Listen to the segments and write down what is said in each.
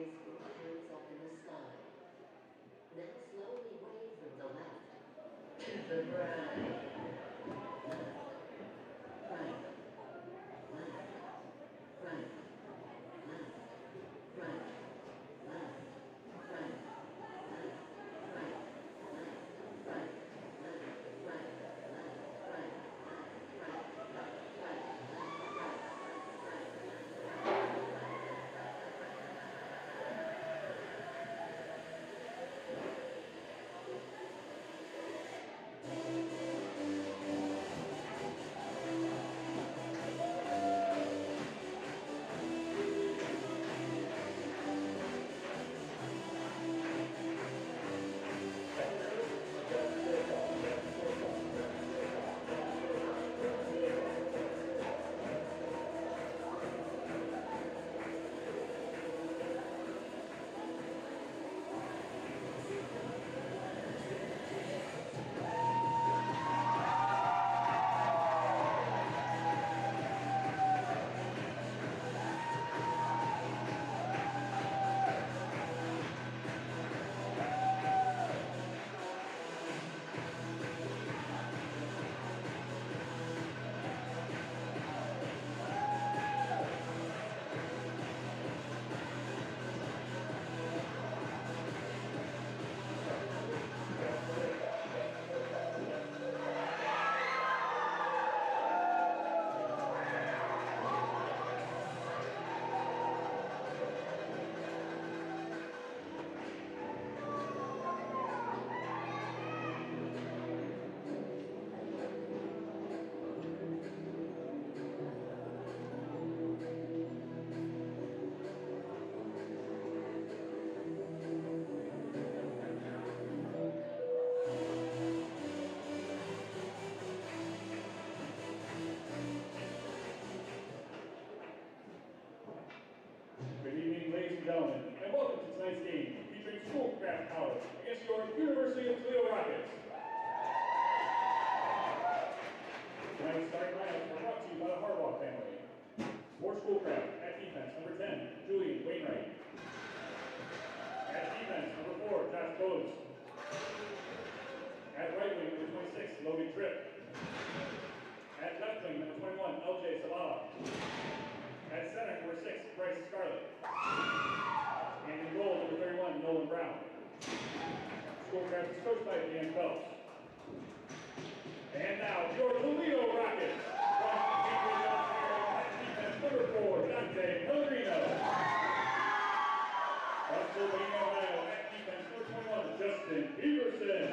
graceful hands up in the sky. Then slowly wave from the left to the right. Right, left, right, left, right, left, right, left, right, left, right, left, right, left, right, left, right, Good evening, ladies and gentlemen, and welcome to tonight's game featuring Schoolcraft College against your University of Toledo Rockets. Tonight's starting lineups were brought to you by the Harbaugh family. For Schoolcraft, at defense, number 10, Julian Wainwright. At defense, number 4, Josh Bowes. At right wing, number 26, Logan Tripp. At left wing, number 21, LJ Zavala. At center, number 6, Bryce Scarlett. And in goal, number 31, Nolan Brown. Schoolcraft is coached by Dan Phelps. And now, your Toledo Rockets. At defense, number 4, Dante Pellegrino. From Toledo, Ohio, at defense, number 21, Justin Peterson.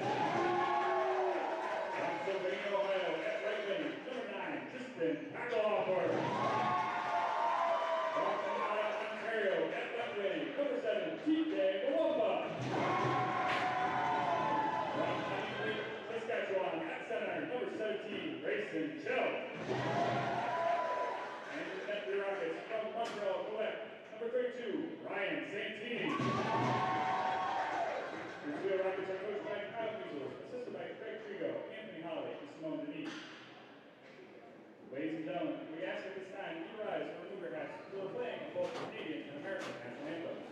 From Toledo, Ohio, at right wing, number 9, Tristan McElhaugher. At left wing, number 7, TJ Mwamba. From Honeycreek, Saskatchewan, at center, number 17, Grayson Chell. And the net for the Rockets from Montreal, Quebec, number 32, Ryan Santini. The Toledo Rockets are coached by Kyle Weasels, assisted by Craig Trigo, Anthony Holly, and Simone Denise. Ladies and gentlemen, we ask at this time you rise or remove your hats for the playing of both Canadian and American national anthems.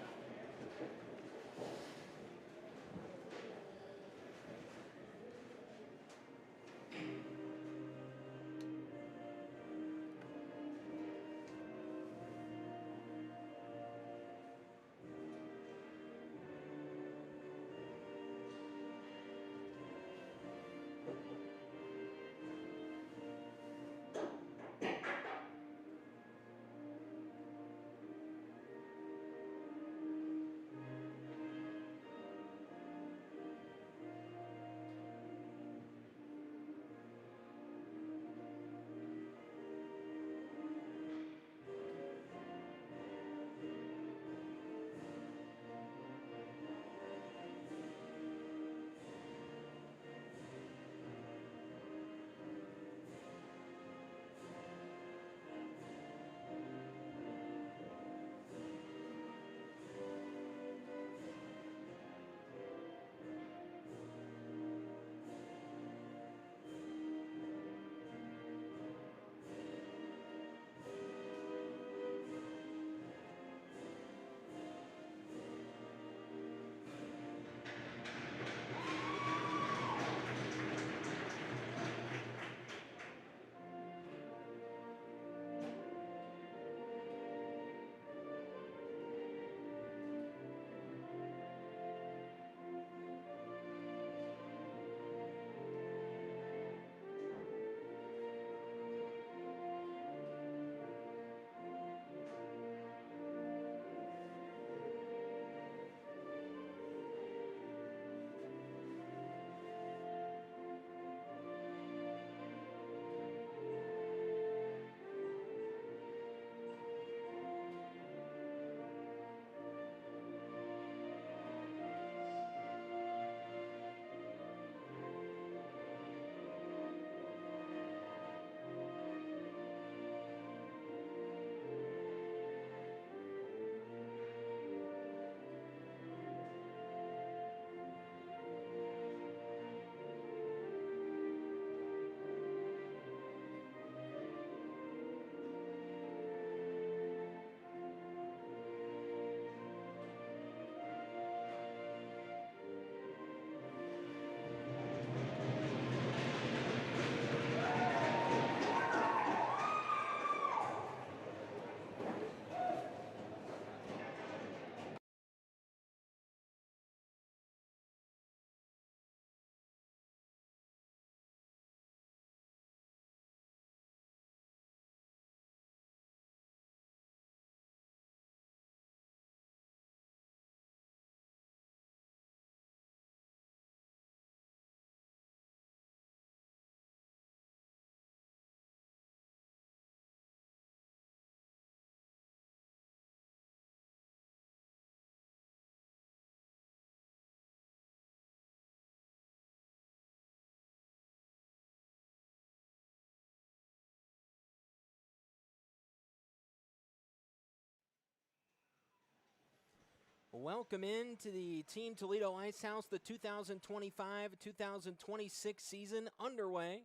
Welcome into the Team Toledo Ice House, the 2025-2026 season underway.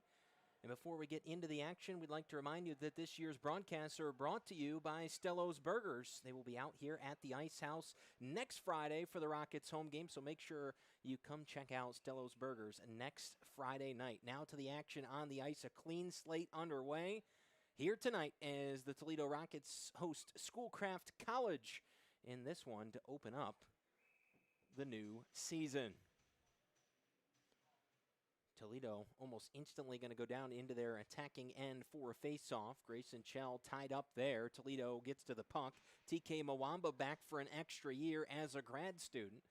And before we get into the action, we'd like to remind you that this year's broadcasts are brought to you by Stello's Burgers. They will be out here at the Ice House next Friday for the Rockets home game, so make sure you come check out Stello's Burgers next Friday night. Now to the action on the ice, a clean slate underway. Here tonight as the Toledo Rockets host Schoolcraft College in this one to open up the new season. Toledo almost instantly going to go down into their attacking end for a face-off. Grayson Chell tied up there. Toledo gets to the puck. TK Mwamba back for an extra year as a grad student.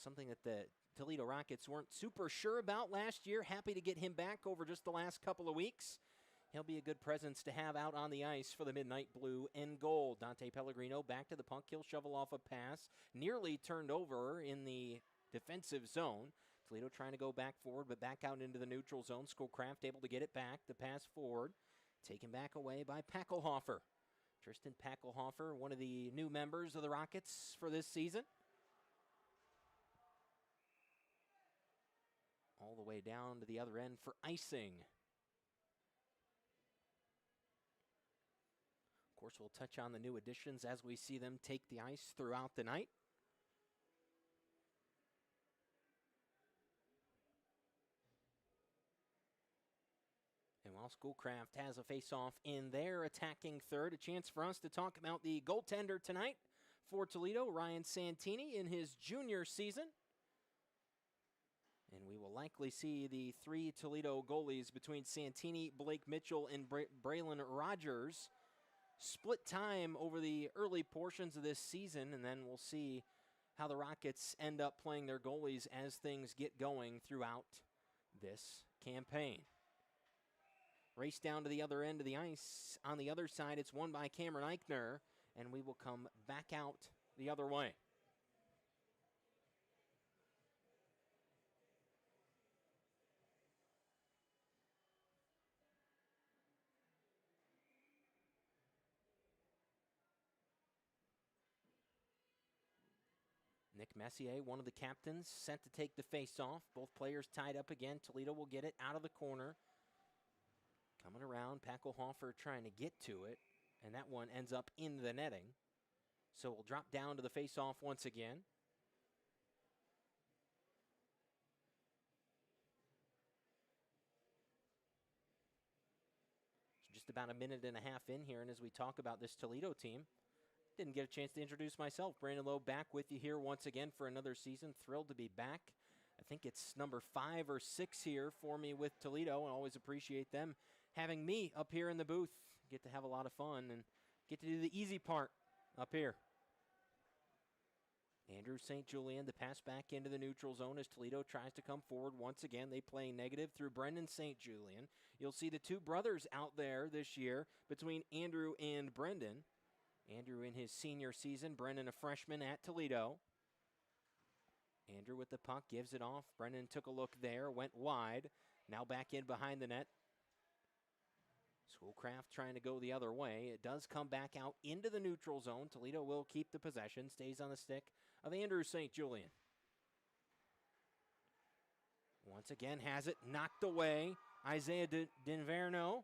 Something that the Toledo Rockets weren't super sure about last year. Happy to get him back over just the last couple of weeks. He'll be a good presence to have out on the ice for the Midnight Blue and Gold. Dante Pellegrino back to the puck. He'll shovel off a pass. Nearly turned over in the defensive zone. Toledo trying to go back forward, but back out into the neutral zone. Schoolcraft able to get it back. The pass forward. Taken back away by Packelhofer. Tristan Packelhofer, one of the new members of the Rockets for this season. All the way down to the other end for icing. Of course, we'll touch on the new additions as we see them take the ice throughout the night. And while Schoolcraft has a face-off in their attacking third, a chance for us to talk about the goaltender tonight for Toledo, Ryan Santini, in his junior season. And we will likely see the three Toledo goalies between Santini, Blake Mitchell, and Braylon Rogers split time over the early portions of this season, and then we'll see how the Rockets end up playing their goalies as things get going throughout this campaign. Race down to the other end of the ice. On the other side, it's won by Cameron Eichner, and we will come back out the other way. Nick Messier, one of the captains, set to take the face-off. Both players tied up again. Toledo will get it out of the corner. Coming around, Packelhofer trying to get to it, and that one ends up in the netting. So we'll drop down to the face-off once again. So just about a minute and a half in here, and as we talk about this Toledo team, didn't get a chance to introduce myself. Brandon Lowe back with you here once again for another season. Thrilled to be back. I think it's number 5 or 6 here for me with Toledo, and always appreciate them having me up here in the booth. Get to have a lot of fun and get to do the easy part up here. Andrew St. Julian, the pass back into the neutral zone as Toledo tries to come forward once again. They play negative through Brendan St. Julian. You'll see the two brothers out there this year between Andrew and Brendan. Andrew in his senior season, Brendan a freshman at Toledo. Andrew with the puck, gives it off. Brendan took a look there, went wide. Now back in behind the net. Schoolcraft trying to go the other way. It does come back out into the neutral zone. Toledo will keep the possession. Stays on the stick of Andrew St. Julian. Once again has it knocked away. Isaiah Dinverno.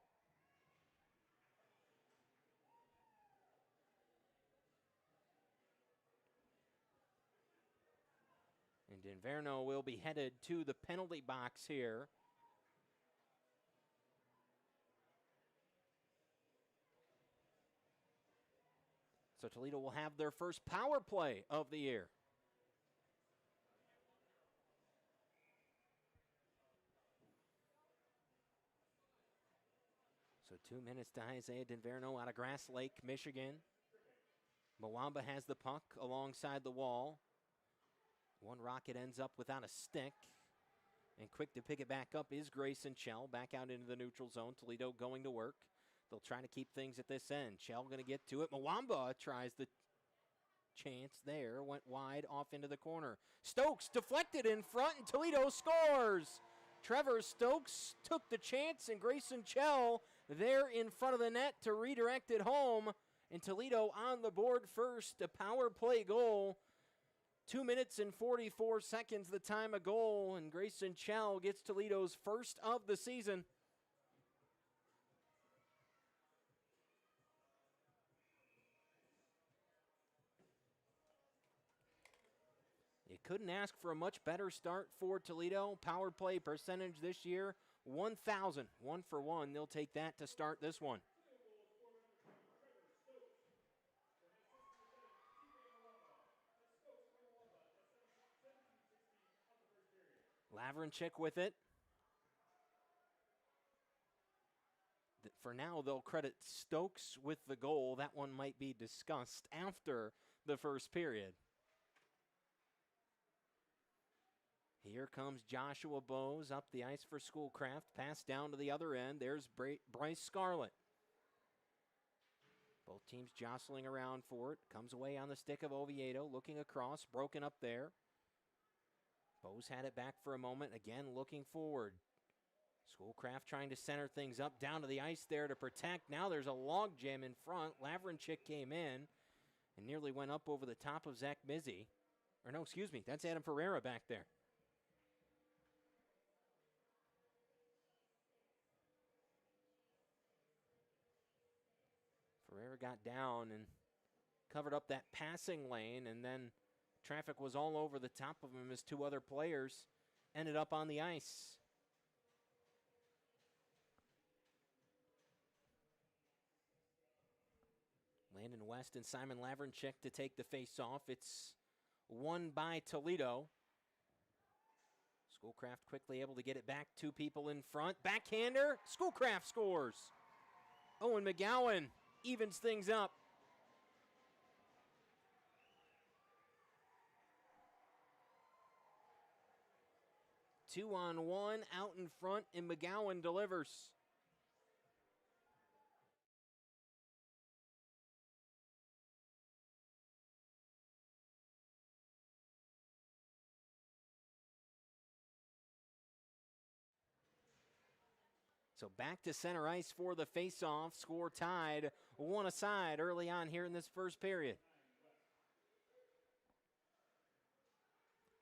And Dinverno will be headed to the penalty box here. So Toledo will have their first power play of the year. So 2 minutes to Isaiah Dinverno out of Grass Lake, Michigan. Mwamba has the puck alongside the wall. One Rocket ends up without a stick. And quick to pick it back up is Grayson Chell. Back out into the neutral zone. Toledo going to work. They'll try to keep things at this end. Chell going to get to it. Mwamba tries the chance there. Went wide off into the corner. Stokes deflected in front, and Toledo scores. Trevor Stokes took the chance, and Grayson Chell there in front of the net to redirect it home. And Toledo on the board first. A power play goal 2 minutes and 44 seconds, the time of goal, and Grayson Chell gets Toledo's first of the season. You couldn't ask for a much better start for Toledo. Power play percentage this year, 1,000. 1 for 1. They'll take that to start this one. Lavrinchik with it. For now, they'll credit Stokes with the goal. That one might be discussed after the first period. Here comes Joshua Bowes up the ice for Schoolcraft. Pass down to the other end. There's Bryce Scarlett. Both teams jostling around for it. Comes away on the stick of Oviedo. Looking across. Broken up there. Bowes had it back for a moment. Again, looking forward. Schoolcraft trying to center things up. Down to the ice there to protect. Now there's a log jam in front. Lavrinchik came in and nearly went up over the top of Zach Mizzi. Or no, excuse me. That's Adam Ferreira back there. Ferreira got down and covered up that passing lane, and then traffic was all over the top of him as two other players ended up on the ice. Landon West and Simon Lavrinchik to take the face-off. It's won by Toledo. Schoolcraft quickly able to get it back. Two people in front. Backhander. Schoolcraft scores. Owen McGowan evens things up. Two on one out in front, and McGowan delivers. So back to center ice for the face-off. Score tied, one aside early on here in this first period.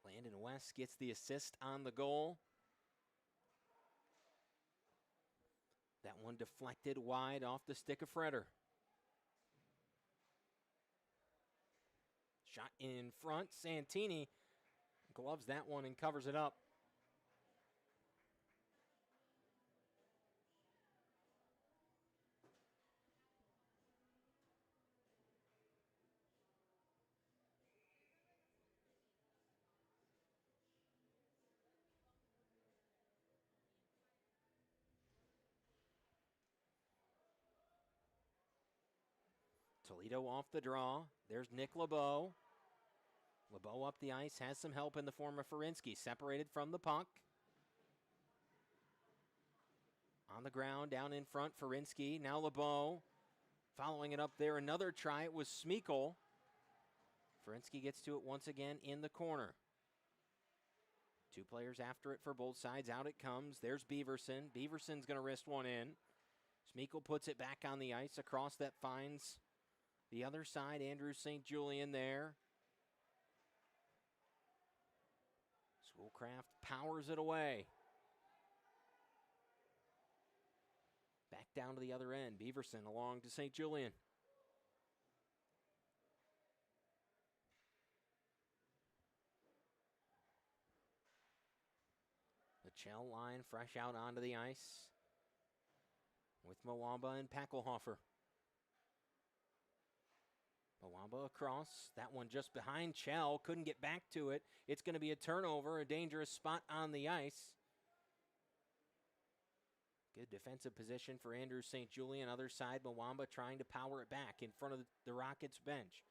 Landon West gets the assist on the goal. That one deflected wide off the stick of Freder. Shot in front. Santini gloves that one and covers it up. Toledo off the draw. There's Nick LeBeau. LeBeau up the ice, has some help in the form of Ferinsky, separated from the puck. On the ground, down in front, Ferinsky. Now LeBeau following it up there. Another try. It was Smeekle. Ferinsky gets to it once again in the corner. Two players after it for both sides. Out it comes. There's Beaverson. Beaverson's going to wrist one in. Smeekle puts it back on the ice. Across that finds the other side. Andrew St. Julian there. Schoolcraft powers it away. Back down to the other end. Beaverson along to St. Julian. The Chell line fresh out onto the ice with Mwamba and Packelhofer. Mwamba across. That one just behind Chell. Couldn't get back to it. It's going to be a turnover, a dangerous spot on the ice. Good defensive position for Andrew St. Julian. Other side, Mwamba trying to power it back in front of the Rockets bench.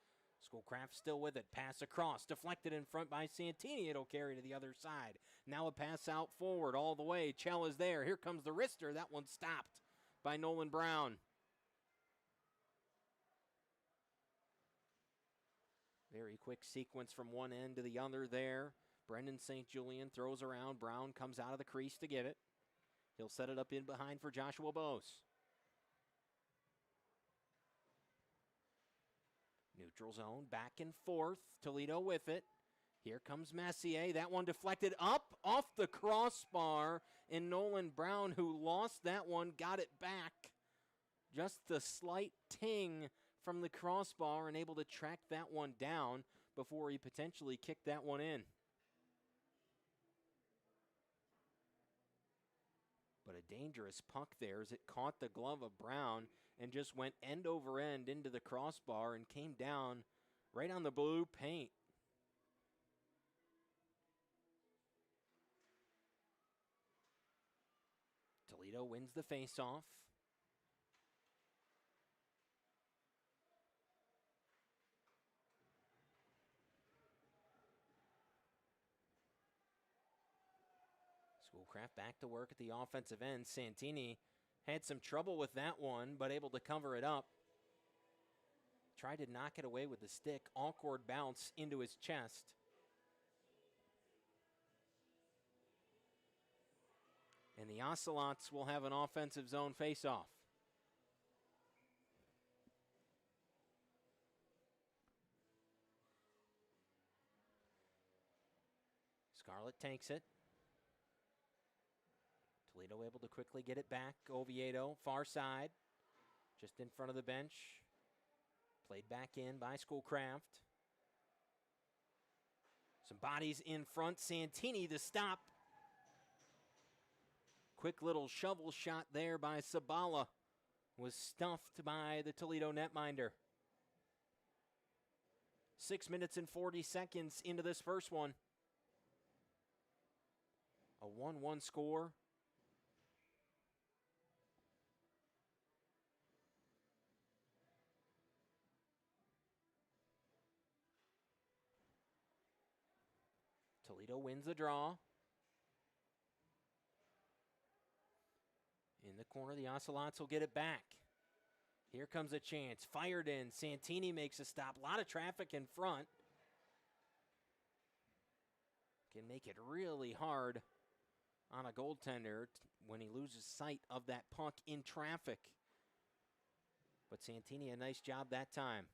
Schoolcraft still with it. Pass across. Deflected in front by Santini. It'll carry to the other side. Now a pass out forward all the way. Chell is there. Here comes the wrister. That one stopped by Nolan Brown. Very quick sequence from one end to the other there. Brendan St. Julian throws around. Brown comes out of the crease to get it. He'll set it up in behind for Joshua Bowes. Neutral zone, back and forth. Toledo with it. Here comes Messier. That one deflected up off the crossbar, and Nolan Brown, who lost that one, got it back. Just the slight ting from the crossbar and able to track that one down before he potentially kicked that one in. But a dangerous puck there as it caught the glove of Brown and just went end over end into the crossbar and came down right on the blue paint. Toledo wins the faceoff. Schoolcraft back to work at the offensive end. Santini had some trouble with that one, but able to cover it up. Tried to knock it away with the stick. Awkward bounce into his chest. And the Ocelots will have an offensive zone faceoff. Scarlett takes it. Toledo able to quickly get it back. Oviedo, far side, just in front of the bench. Played back in by Schoolcraft. Some bodies in front. Santini the stop. Quick little shovel shot there by Sabala. Was stuffed by the Toledo netminder. 6 minutes and 40 seconds into this first one. A 1-1 score. Toledo wins the draw. In the corner, the Ocelots will get it back. Here comes a chance. Fired in. Santini makes a stop. A lot of traffic in front. Can make it really hard on a goaltender when he loses sight of that puck in traffic. But Santini, a nice job that time.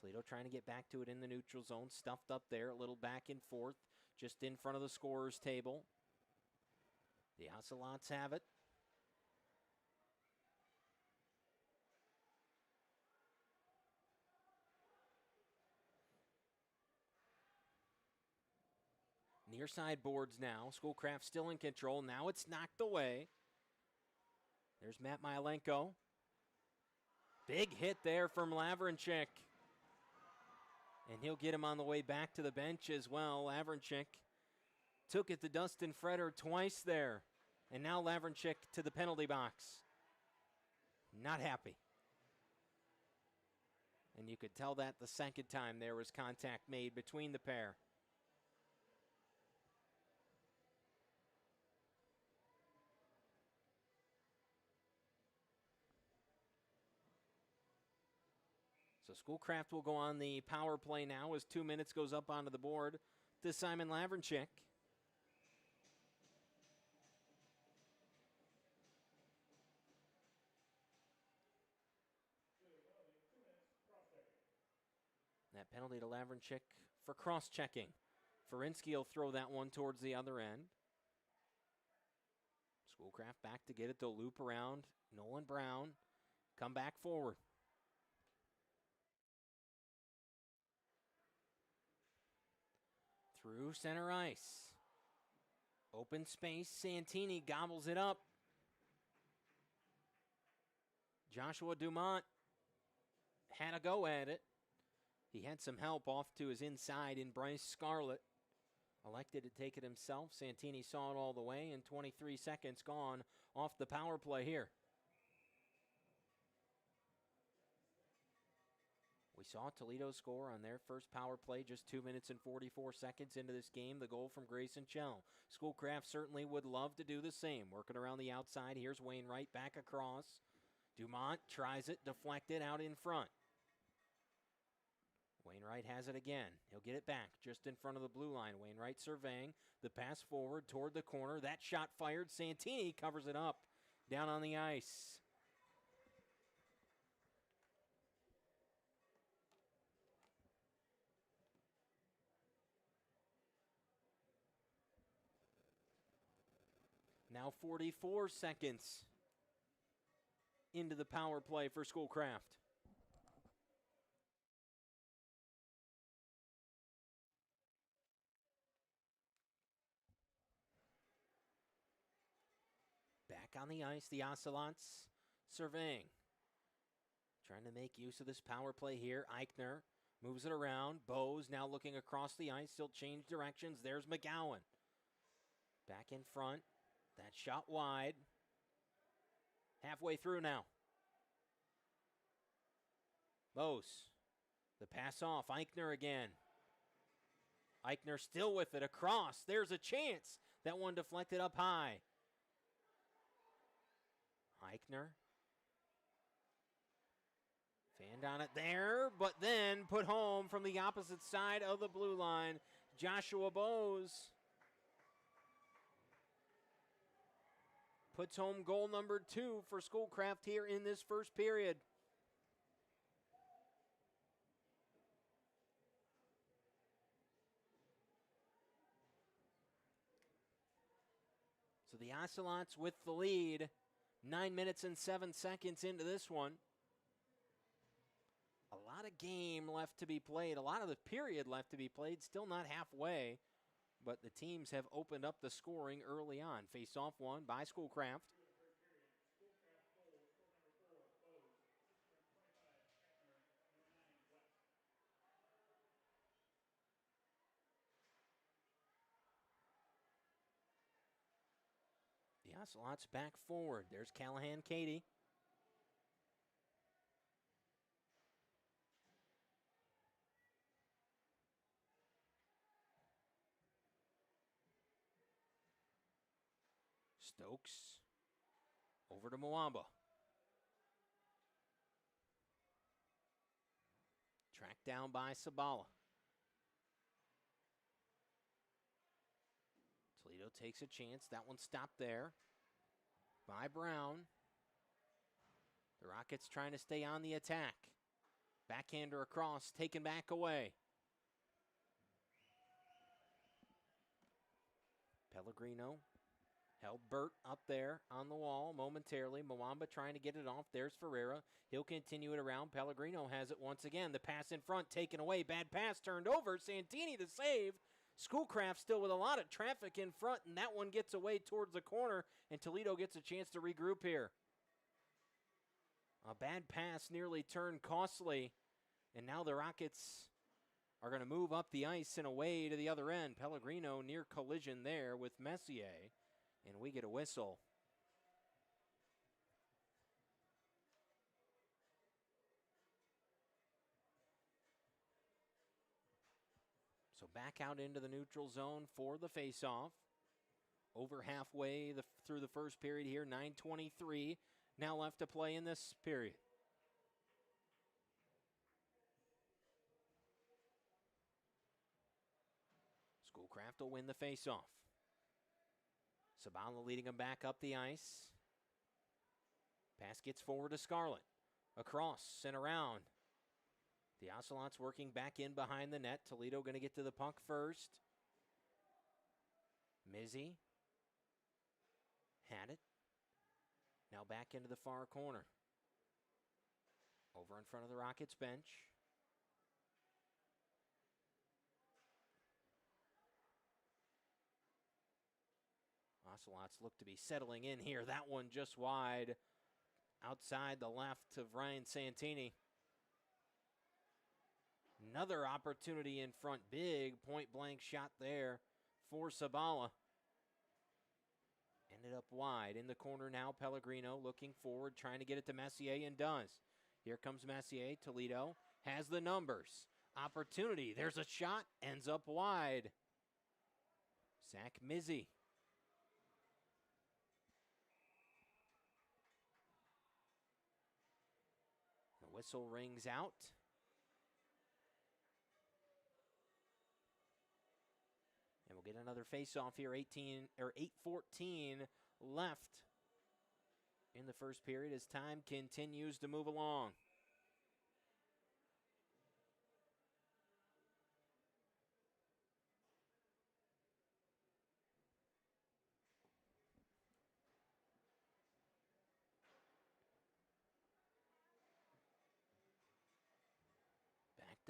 Toledo trying to get back to it in the neutral zone. Stuffed up there. A little back and forth. Just in front of the scorer's table. The Ocelots have it. Near side boards now. Schoolcraft still in control. Now it's knocked away. There's Matt Myelenko. Big hit there from Lavrinchik. And he'll get him on the way back to the bench as well. Lavrinchik took it to Dustin Freder twice there. And now Lavrinchik to the penalty box. Not happy. And you could tell that the second time there was contact made between the pair. So Schoolcraft will go on the power play now as 2 minutes goes up onto the board to Simon Lavrinchik. That penalty to Lavrinchik for cross-checking. Ferinsky will throw that one towards the other end. Schoolcraft back to get it. They'll loop around. Nolan Brown come back forward. Through center ice. Open space. Santini gobbles it up. Joshua Dumont had a go at it. He had some help off to his inside in Bryce Scarlett. Elected to take it himself. Santini saw it all the way, and 23 seconds gone off the power play here. We saw Toledo score on their first power play just 2 minutes and 44 seconds into this game. The goal from Grayson Chell. Schoolcraft certainly would love to do the same. Working around the outside. Here's Wainwright back across. Dumont tries it, deflected out in front. Wainwright has it again. He'll get it back just in front of the blue line. Wainwright surveying. The pass forward toward the corner. That shot fired. Santini covers it up down on the ice. now 44 seconds into the power play for Schoolcraft. Back on the ice, the Ocelots surveying. Trying to make use of this power play here. Eichner moves it around. Bose now looking across the ice. Still change directions. There's McGowan. Back in front. That shot wide. Halfway through now. Bose. The pass off. Eichner again. Eichner still with it. Across. There's a chance. That one deflected up high. Eichner. Fanned on it there, but then put home from the opposite side of the blue line. Joshua Bose puts home goal number 2 for Schoolcraft here in this first period. So the Ocelots with the lead, 9 minutes and 7 seconds into this one. A lot of game left to be played, a lot of the period left to be played, still not halfway, but the teams have opened up the scoring early on. Face-off won by Schoolcraft. The Ocelots back forward. There's Callahan Katie. Stokes over to Mwamba. Tracked down by Sabala. Toledo takes a chance. That one stopped there by Brown. The Rockets trying to stay on the attack. Backhander across, taken back away. Pellegrino held Burt up there on the wall momentarily. Mwamba trying to get it off. There's Ferreira. He'll continue it around. Pellegrino has it once again. The pass in front taken away. Bad pass turned over. Santini the save. Schoolcraft still with a lot of traffic in front, and that one gets away towards the corner, and Toledo gets a chance to regroup here. A bad pass nearly turned costly, and now the Rockets are going to move up the ice and away to the other end. Pellegrino near collision there with Messier. And we get a whistle. So back out into the neutral zone for the faceoff. Over halfway through the first period here, 9:23 now left to play in this period. Schoolcraft will win the faceoff. Sabala leading him back up the ice. Pass gets forward to Scarlett. Across and around. The Ocelots working back in behind the net. Toledo going to get to the puck first. Mizzy had it. Now back into the far corner. Over in front of the Rockets bench. Ocelots look to be settling in here. That one just wide outside the left of Ryan Santini. Another opportunity in front. Big point-blank shot there for Sabala. Ended up wide. In the corner now, Pellegrino looking forward, trying to get it to Messier, and does. Here comes Messier. Toledo has the numbers. Opportunity. There's a shot. Ends up wide. Zach Mizzy. Whistle rings out. And we'll get another face-off here. 8:14 left in the first period as time continues to move along.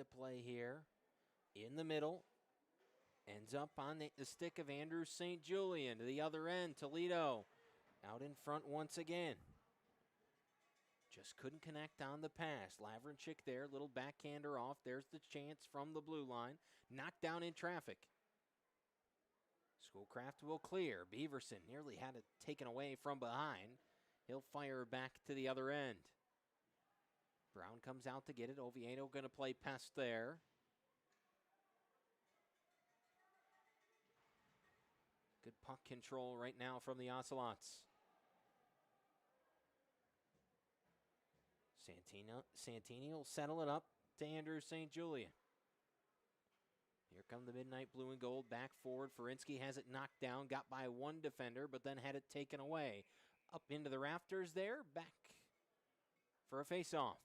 to play here. In the middle. Ends up on the stick of Andrew St. Julian to the other end. Toledo out in front once again. Just couldn't connect on the pass. Lavrenchik there, little backhander off. There's the chance from the blue line. Knocked down in traffic. Schoolcraft will clear. Beaverson nearly had it taken away from behind. He'll fire back to the other end. Brown comes out to get it. Oviedo going to play pest there. Good puck control right now from the Ocelots. Santini will settle it up to Andrew St. Julian. Here come the Midnight Blue and Gold back forward. Ferinsky has it knocked down, got by one defender, but then had it taken away. Up into the rafters there, back for a face-off.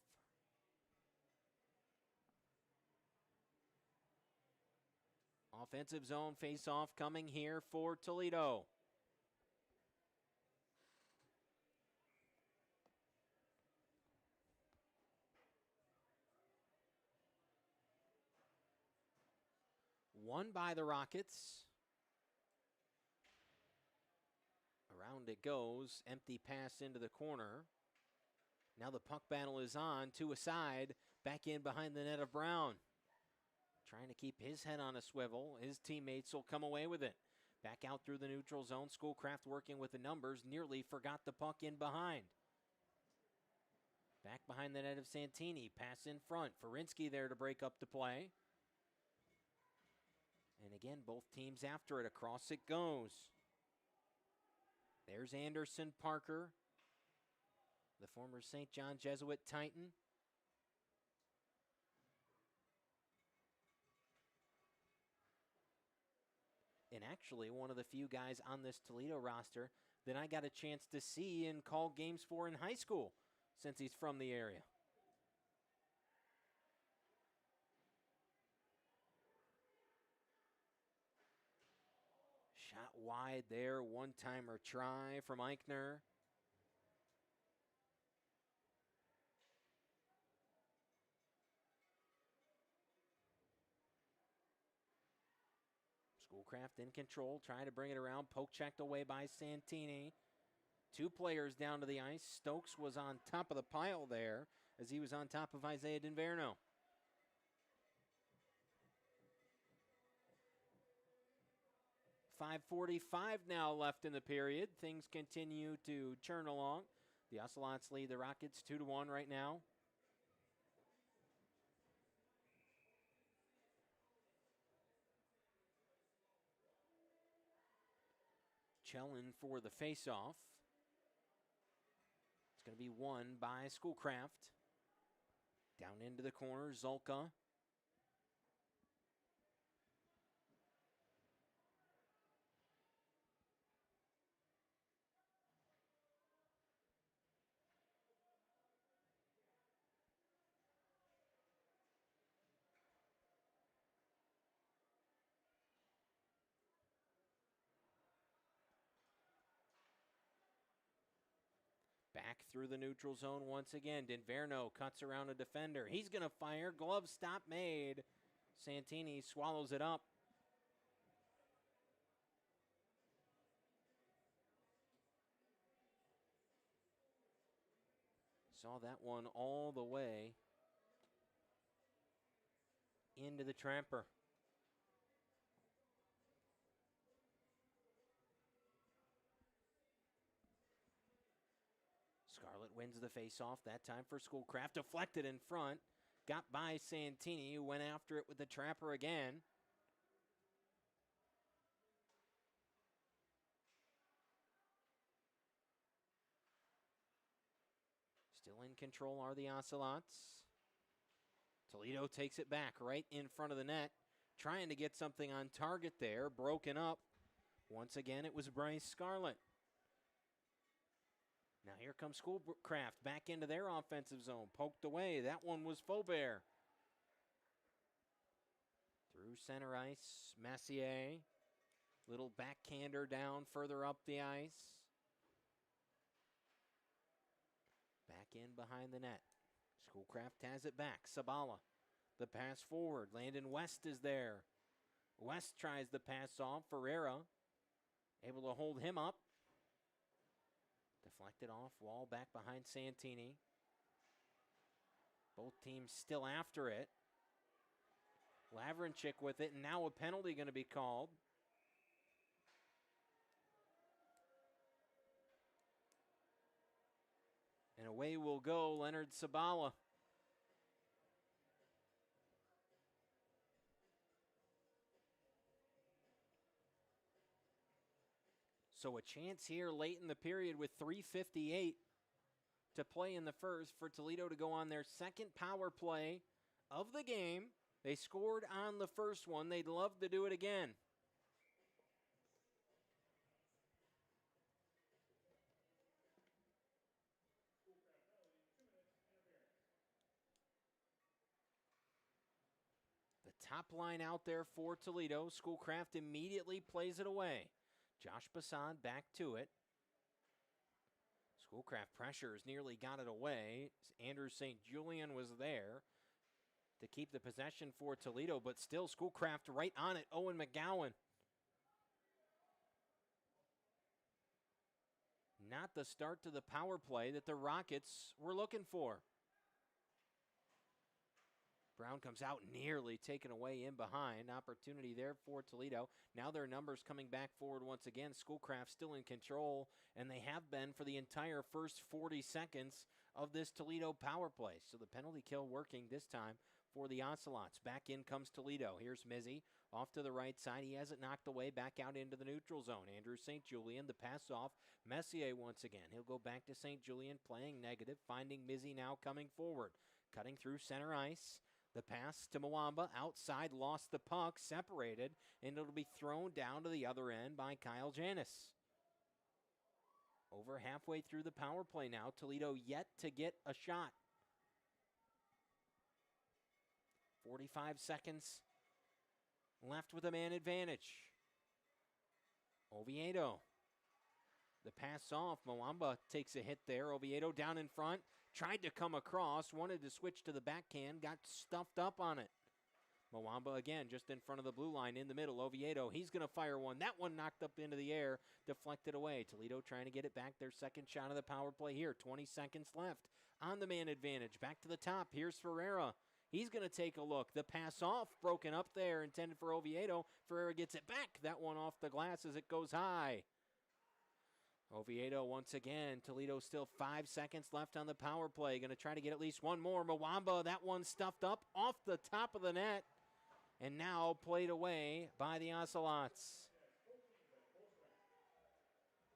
Offensive zone face-off coming here for Toledo. Won by the Rockets. Around it goes. Empty pass into the corner. Now the puck battle is on. To a side. Back in behind the net of Brown. Trying to keep his head on a swivel. His teammates will come away with it. Back out through the neutral zone. Schoolcraft working with the numbers. Nearly forgot the puck in behind. Back behind the net of Santini. Pass in front. Ferinsky there to break up the play. And again, both teams after it. Across it goes. There's Anderson Parker, the former St. John Jesuit Titan. And actually one of the few guys on this Toledo roster that I got a chance to see and call games for in high school since he's from the area. Shot wide there, one-timer try from Eichner. Schoolcraft in control, trying to bring it around. Poke checked away by Santini. Two players down to the ice. Stokes was on top of the pile there as he was on top of Isaiah Dinverno. .545 now left in the period. Things continue to churn along. The Ocelots lead the Rockets 2-1 right now. Chellin for the faceoff. It's going to be won by Schoolcraft. Down into the corner, Zolka. Back through the neutral zone once again. Dinverno cuts around a defender. He's going to fire. Glove stop made. Santini swallows it up. Saw that one all the way into the tramper. Scarlett wins the faceoff, that time for Schoolcraft. Deflected in front. Got by Santini, who went after it with the trapper again. Still in control are the Ocelots. Toledo takes it back right in front of the net. Trying to get something on target there. Broken up. Once again, it was Bryce Scarlett. Now here comes Schoolcraft back into their offensive zone. Poked away. That one was Faubert. Through center ice, Messier. Little backhander down further up the ice. Back in behind the net. Schoolcraft has it back. Sabala The pass forward. Landon West is there. West tries the pass off. Ferreira able to hold him up. Deflected off. Wall back behind Santini. Both teams still after it. Lavrinchik with it, and now a penalty going to be called. And away will go Leonard Sabala. So a chance here late in the period with 3:58 to play in the first for Toledo to go on their second power play of the game. They scored on the first one. They'd love to do it again. The top line out there for Toledo. Schoolcraft immediately plays it away. Josh Bassan back to it. Schoolcraft pressures, nearly got it away. Andrew St. Julian was there to keep the possession for Toledo, but still Schoolcraft right on it. Owen McGowan. Not the start to the power play that the Rockets were looking for. Brown comes out, nearly taken away in behind. Opportunity there for Toledo. Now their numbers coming back forward once again. Schoolcraft still in control, and they have been for the entire first 40 seconds of this Toledo power play. So the penalty kill working this time for the Ocelots. Back in comes Toledo. Here's Mizzy off to the right side. He has it knocked away back out into the neutral zone. Andrew St. Julian, the pass off. Messier once again. He'll go back to St. Julian playing negative, finding Mizzy now coming forward. Cutting through center ice. The pass to Mwamba, outside, lost the puck, separated, and it'll be thrown down to the other end by Kyle Janis. Over halfway through the power play now, Toledo yet to get a shot. 45 seconds left with a man advantage. Oviedo. The pass off, Mwamba takes a hit there. Oviedo down in front. Tried to come across, wanted to switch to the backhand, got stuffed up on it. Mwamba again just in front of the blue line in the middle. Oviedo, he's going to fire one. That one knocked up into the air, deflected away. Toledo trying to get it back. Their second shot of the power play here. 20 seconds left on the man advantage. Back to the top. Here's Ferreira. He's going to take a look. The pass off, broken up there, intended for Oviedo. Ferreira gets it back. That one off the glass as it goes high. Oviedo once again. Toledo still 5 seconds left on the power play. Going to try to get at least one more. Mwamba, that one stuffed up off the top of the net. And now played away by the Ocelots.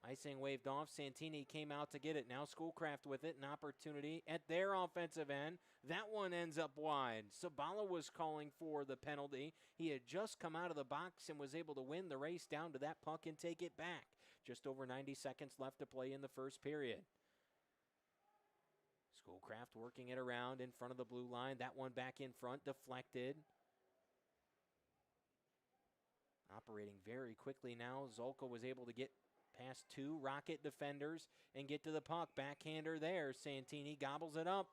Icing waved off. Santini came out to get it. Now Schoolcraft with it. An opportunity at their offensive end. That one ends up wide. Sabala was calling for the penalty. He had just come out of the box and was able to win the race down to that puck and take it back. Just over 90 seconds left to play in the first period. Schoolcraft working it around in front of the blue line. That one back in front, deflected. Operating very quickly now. Zolka was able to get past two Rocket defenders and get to the puck. Backhander there. Santini gobbles it up.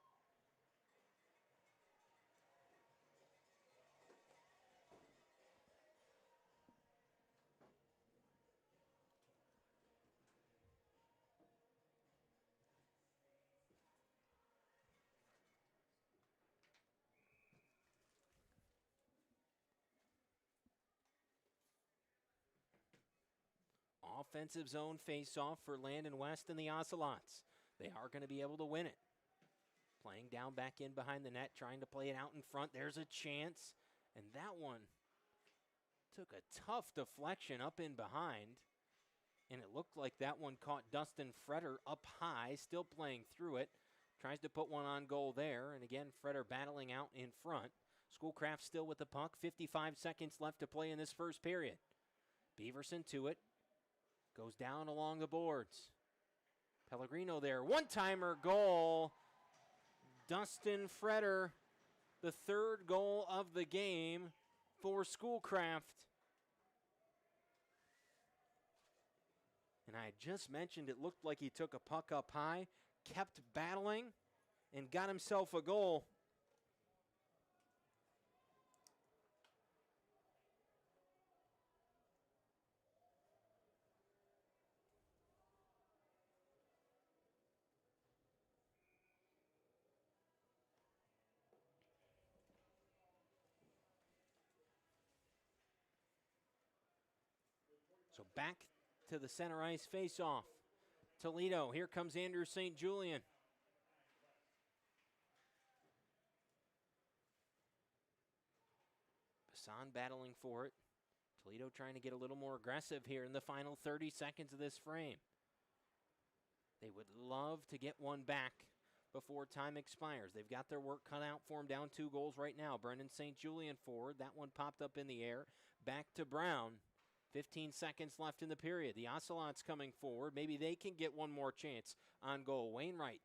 Offensive zone face-off for Landon West and the Ocelots. They are going to be able to win it. Playing down back in behind the net, trying to play it out in front. There's a chance. And that one took a tough deflection up in behind. And it looked like that one caught Dustin Freder up high, still playing through it. Tries to put one on goal there. And again, Freder battling out in front. Schoolcraft still with the puck. 55 seconds left to play in this first period. Beaverson to it. Goes down along the boards. Pellegrino there. One-timer goal. Dustin Freder, the third goal of the game for Schoolcraft. And I just mentioned it looked like he took a puck up high, kept battling, and got himself a goal. So back to the center ice face-off. Toledo, here comes Andrew St. Julian. Bassan battling for it. Toledo trying to get a little more aggressive here in the final 30 seconds of this frame. They would love to get one back before time expires. They've got their work cut out for them, down 2 goals right now. Brendan St. Julian forward. That one popped up in the air. Back to Brown. 15 seconds left in the period. The Ocelots coming forward. Maybe they can get one more chance on goal. Wainwright,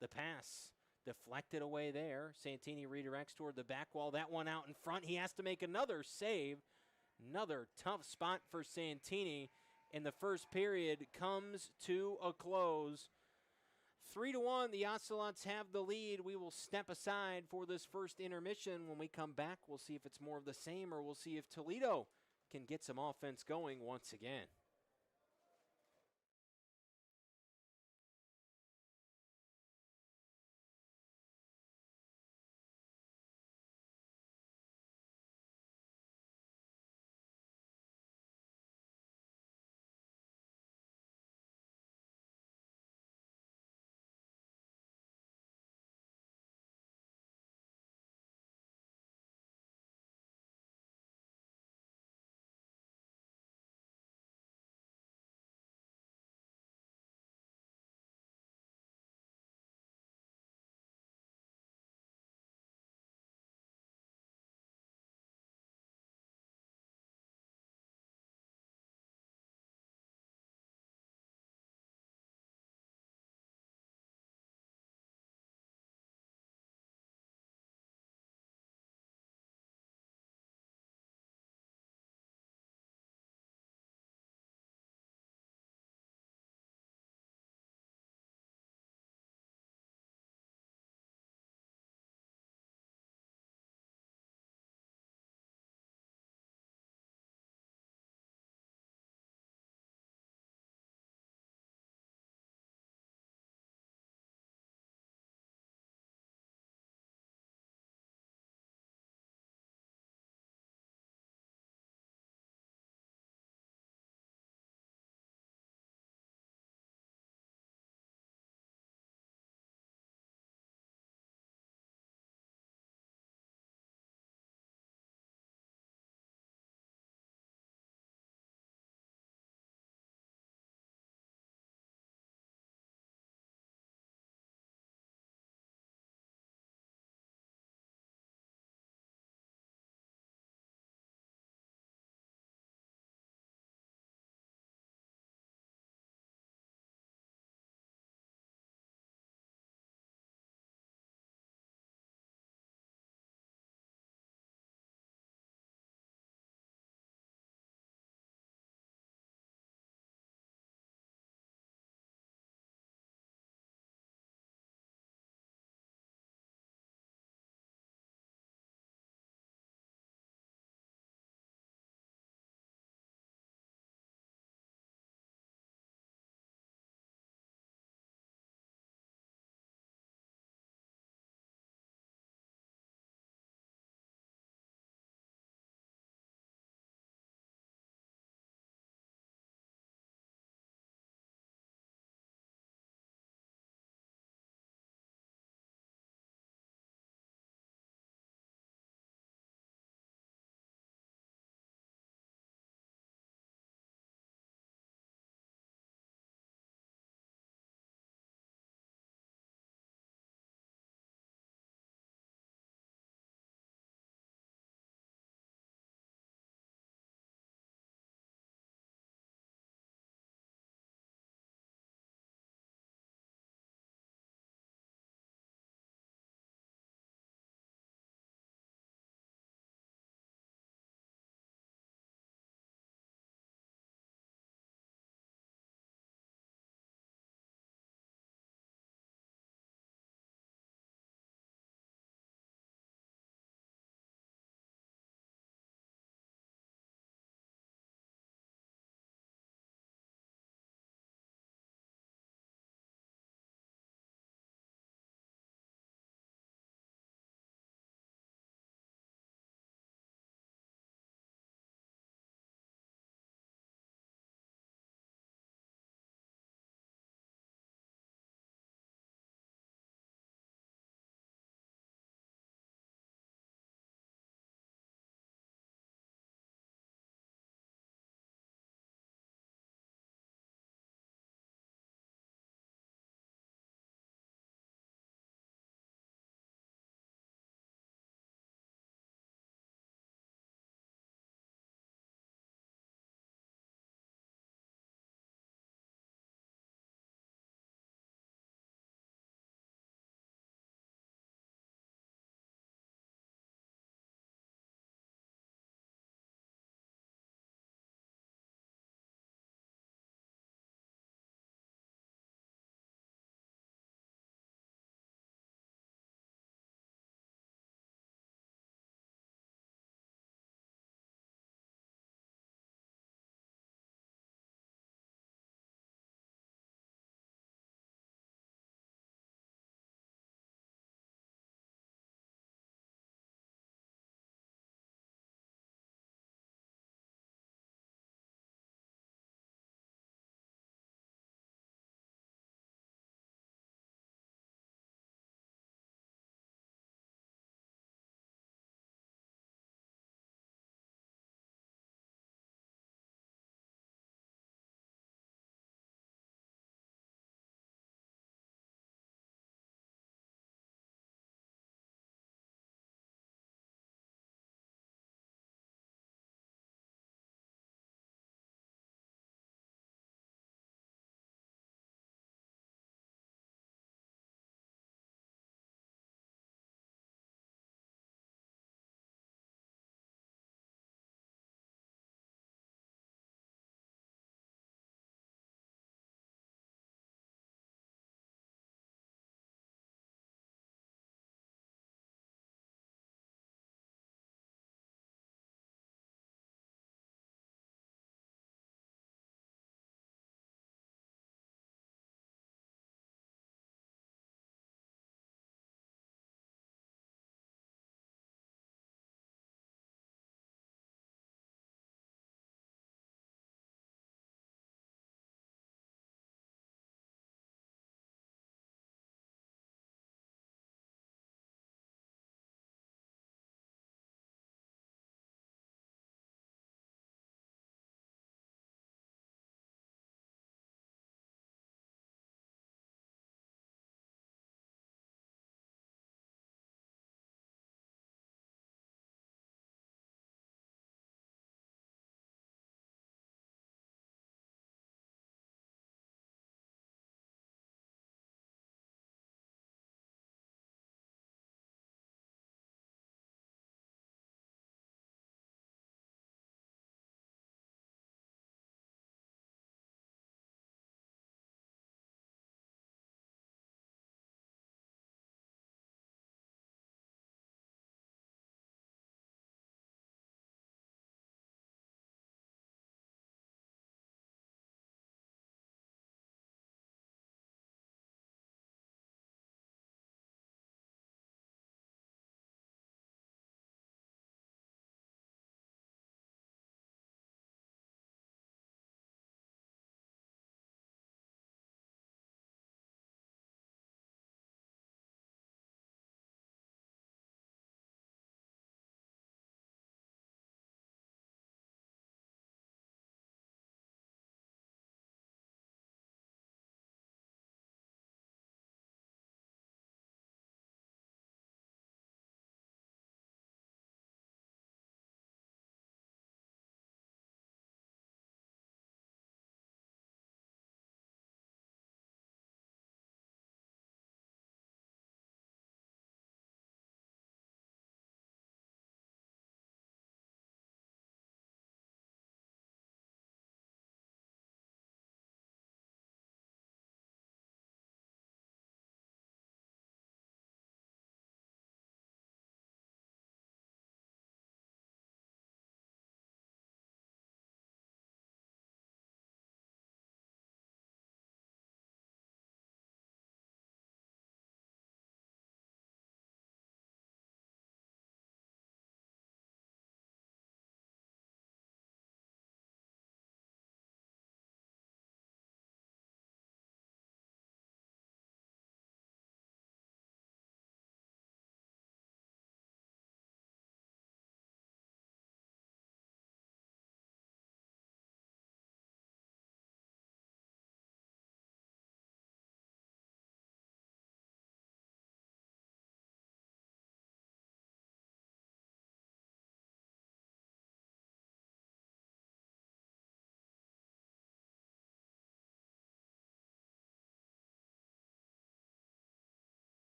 the pass deflected away there. Santini redirects toward the back wall. That one out in front. He has to make another save. Another tough spot for Santini. And the first period comes to a close. 3-1, the Ocelots have the lead. We will step aside for this first intermission. When we come back, we'll see if it's more of the same, or we'll see if Toledo can get some offense going once again.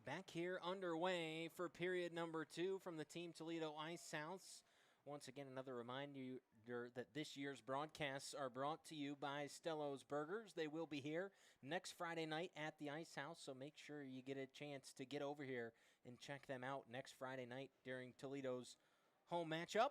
Back here underway for period number 2 from the Team Toledo Ice House. Once again, another reminder that this year's broadcasts are brought to you by Stello's Burgers. They will be here next Friday night at the Ice House, so make sure you get a chance to get over here and check them out next Friday night during Toledo's home matchup.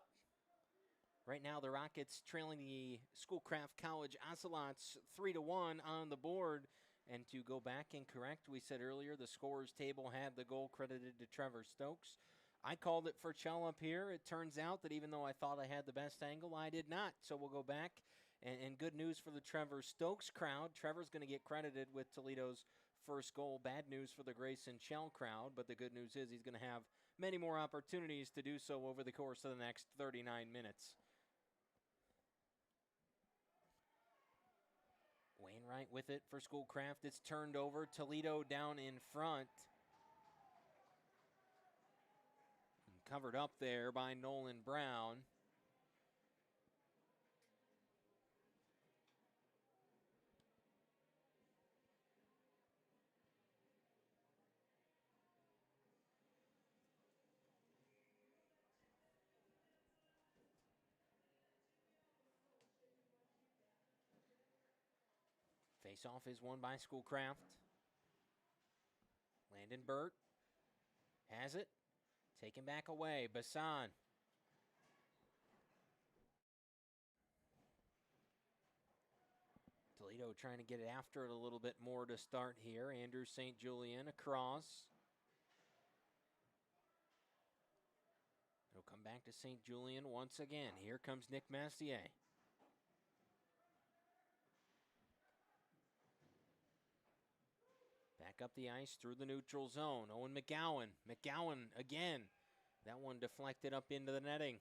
Right now, the Rockets trailing the Schoolcraft College Ocelots 3-1 on the board. And to go back and correct, we said earlier the scorers table had the goal credited to Trevor Stokes. I called it for Chell up here. It turns out that even though I thought I had the best angle, I did not. So we'll go back. And good news for the Trevor Stokes crowd. Trevor's going to get credited with Toledo's first goal. Bad news for the Grayson Chell crowd. But the good news is he's going to have many more opportunities to do so over the course of the next 39 minutes. Wainwright with it for Schoolcraft. It's turned over. Toledo down in front. And covered up there by Nolan Brown. Face-off is won by Schoolcraft. Landon Burt has it. Taken back away. Bassan. Toledo trying to get after it a little bit more to start here. Andrew St. Julian across. It'll come back to St. Julian once again. Here comes Nick Massier. Back up the ice through the neutral zone. Owen McGowan. McGowan again. That one deflected up into the netting.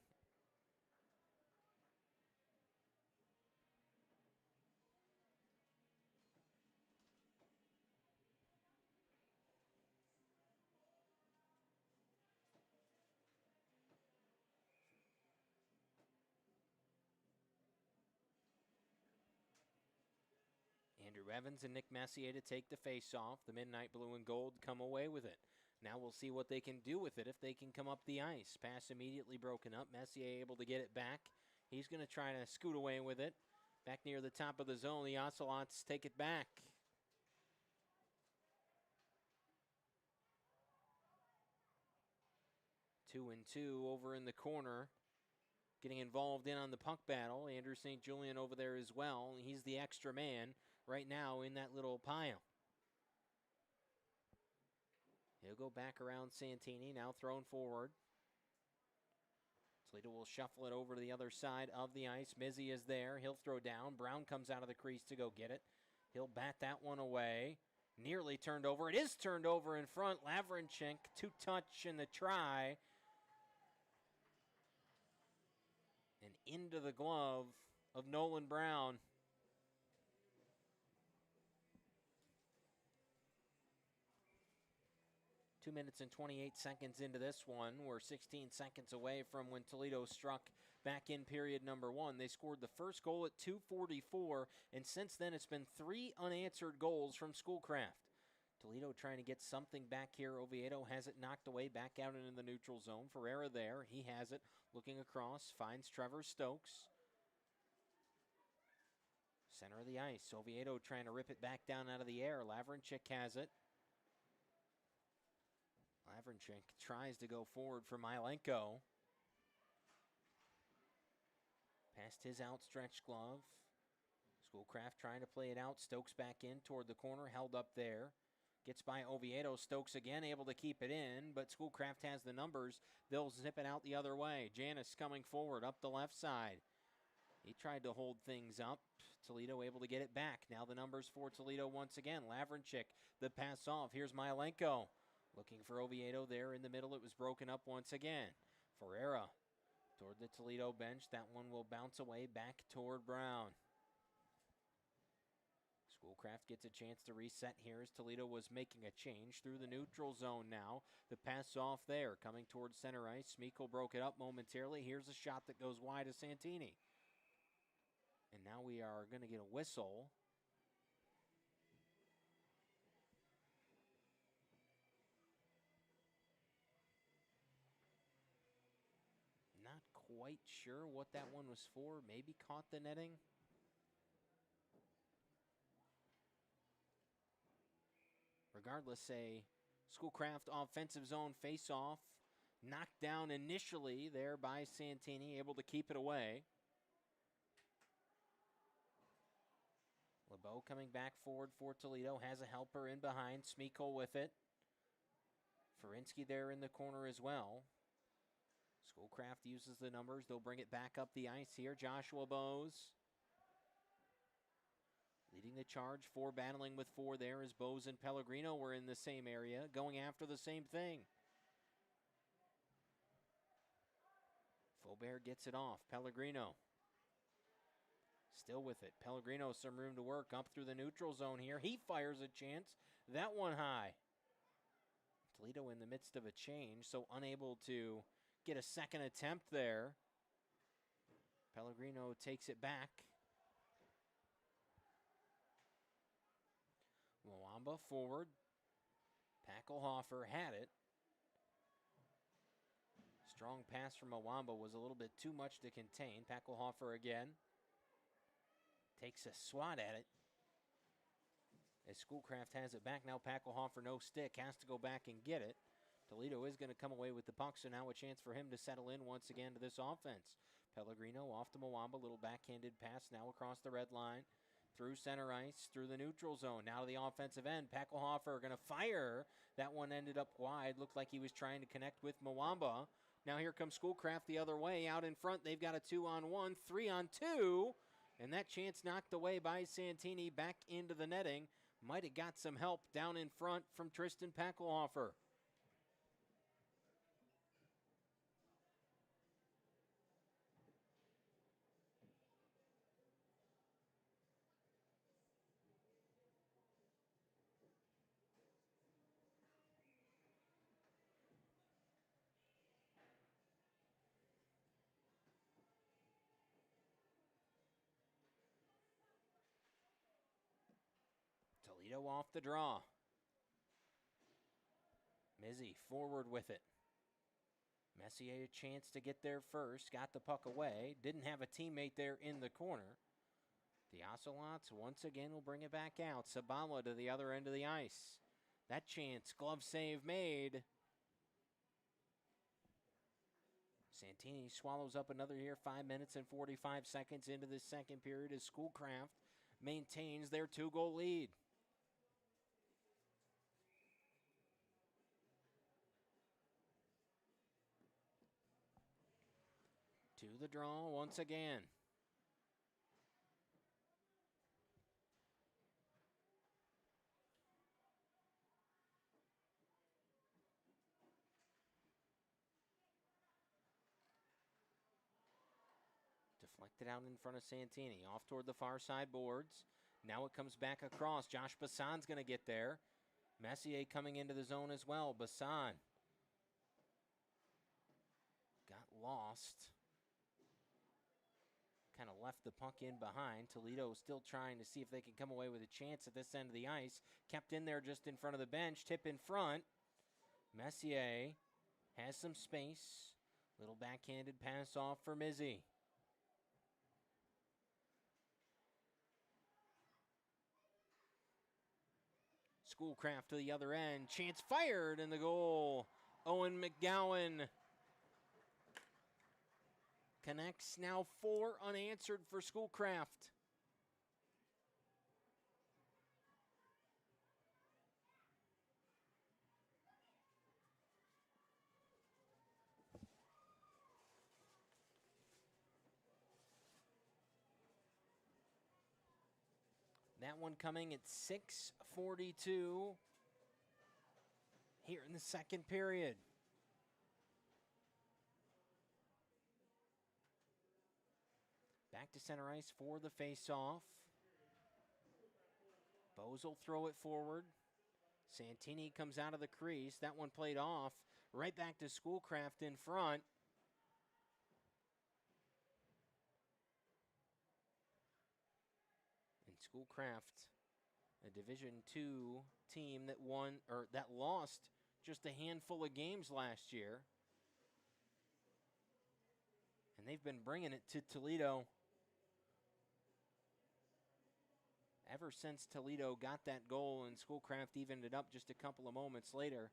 Andrew Evans and Nick Messier to take the face-off. The Midnight Blue and Gold come away with it. Now we'll see what they can do with it if they can come up the ice. Pass immediately broken up. Messier able to get it back. He's going to try to scoot away with it. Back near the top of the zone, the Ocelots take it back. Two and two over in the corner. Getting involved in on the puck battle. Andrew St. Julian over there as well. He's the extra man right now in that little pile. He'll go back around Santini, now thrown forward. Toledo will shuffle it over to the other side of the ice. Mizzy is there. He'll throw down. Brown comes out of the crease to go get it. He'll bat that one away. Nearly turned over. It is turned over in front. Lavrenchik, two-touch in the try. And into the glove of Nolan Brown. 2 minutes and 28 seconds into this one. We're 16 seconds away from when Toledo struck back in period number 1. They scored the first goal at 2:44, and since then it's been 3 unanswered goals from Schoolcraft. Toledo trying to get something back here. Oviedo has it knocked away back out into the neutral zone. Ferreira there. He has it. Looking across. Finds Trevor Stokes. Center of the ice. Oviedo trying to rip it back down out of the air. Lavrenchik has it. Lavrenchik tries to go forward for Milenko. Past his outstretched glove. Schoolcraft trying to play it out. Stokes back in toward the corner. Held up there. Gets by Oviedo. Stokes again able to keep it in, but Schoolcraft has the numbers. They'll zip it out the other way. Janis coming forward up the left side. He tried to hold things up. Toledo able to get it back. Now the numbers for Toledo once again. Lavrenchik, the pass off. Here's Milenko. Looking for Oviedo there in the middle. It was broken up once again. Ferreira toward the Toledo bench. That one will bounce away back toward Brown. Schoolcraft gets a chance to reset here as Toledo was making a change through the neutral zone now. The pass off there coming towards center ice. Smeekle broke it up momentarily. Here's a shot that goes wide of Santini. And now we are going to get a whistle. quite sure what that one was for. Maybe caught the netting. Regardless, a Schoolcraft offensive zone face-off. Knocked down initially there by Santini, able to keep it away. LeBeau coming back forward for Toledo, has a helper in behind, Smiko with it. Ferinsky there in the corner as well. Schoolcraft uses the numbers, they'll bring it back up the ice here. Joshua Bose leading the charge, 4 battling with 4 there as Bose and Pellegrino were in the same area, going after the same thing. Faubert gets it off, Pellegrino still with it. Pellegrino some room to work up through the neutral zone here. He fires a chance, that one high. Toledo in the midst of a change, so unable to get a second attempt there. Pellegrino takes it back. Mwamba forward. Packelhofer had it. Strong pass from Mwamba was a little bit too much to contain. Packelhofer again. Takes a swat at it. As Schoolcraft has it back now, Packelhofer no stick, has to go back and get it. Toledo is going to come away with the puck, so now a chance for him to settle in once again to this offense. Pellegrino off to Mwamba, little backhanded pass now across the red line. Through center ice, through the neutral zone, now to the offensive end. Packelhofer going to fire. That one ended up wide, looked like he was trying to connect with Mwamba. Now here comes Schoolcraft the other way, out in front. They've got a 2-on-1, 3-on-2. And that chance knocked away by Santini back into the netting. Might have got some help down in front from Tristan Packelhofer. Toledo off the draw. Mizzy forward with it. Messier a chance to get there first. Got the puck away. Didn't have a teammate there in the corner. The Ocelots once again will bring it back out. Sabala to the other end of the ice. That chance, glove save made. Santini swallows up another here. 5 minutes and 45 seconds into the second period as Schoolcraft maintains their 2-goal lead. To the draw once again. Deflected out in front of Santini. Off toward the far side boards. Now it comes back across. Josh Bassan's going to get there. Messier coming into the zone as well. Bassan got lost. Kind of left the puck in behind. Toledo still trying to see if they can come away with a chance at this end of the ice. Kept in there just in front of the bench. Tip in front. Messier has some space. Little backhanded pass off for Mizzy. Schoolcraft to the other end. Chance fired in the goal. Owen McGowan connects. Now 4 unanswered for Schoolcraft. That one coming at 6:42 here in the second period. Back to center ice for the face-off. Bose will throw it forward. Santini comes out of the crease. That one played off. Right back to Schoolcraft in front. And Schoolcraft, a Division II team that won or that lost just a handful of games last year. And they've been bringing it to Toledo ever since Toledo got that goal and Schoolcraft evened it up just a couple of moments later.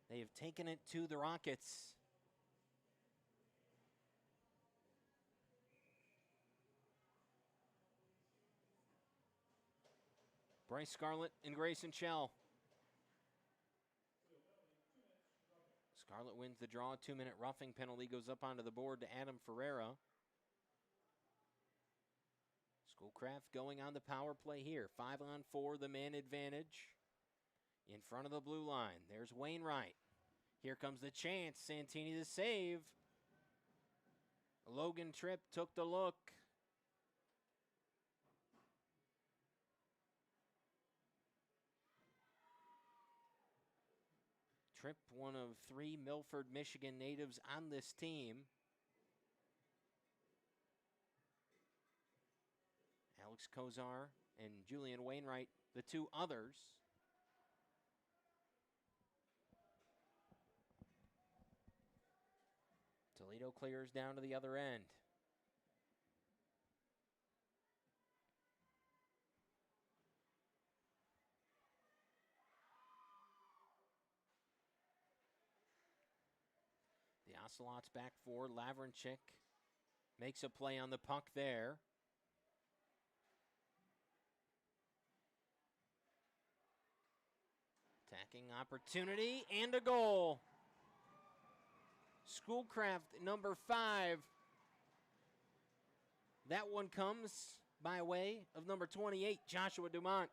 They have taken it to the Rockets. Bryce Scarlett and Grayson Shell. Scarlett wins the draw. A 2-minute roughing penalty goes up onto the board to Adam Ferreira. Schoolcraft going on the power play here. 5-on-4, the man advantage. In front of the blue line, there's Wainwright. Here comes the chance. Santini the save. Logan Tripp took the look. Tripp, one of 3 Milford, Michigan natives on this team. Alex Kozar and Julian Wainwright, the 2 others. Toledo clears down to the other end. The Ocelots back forward. Lavrenchik makes a play on the puck there. Attacking opportunity and a goal. Schoolcraft number 5. That one comes by way of number 28, Joshua Dumont.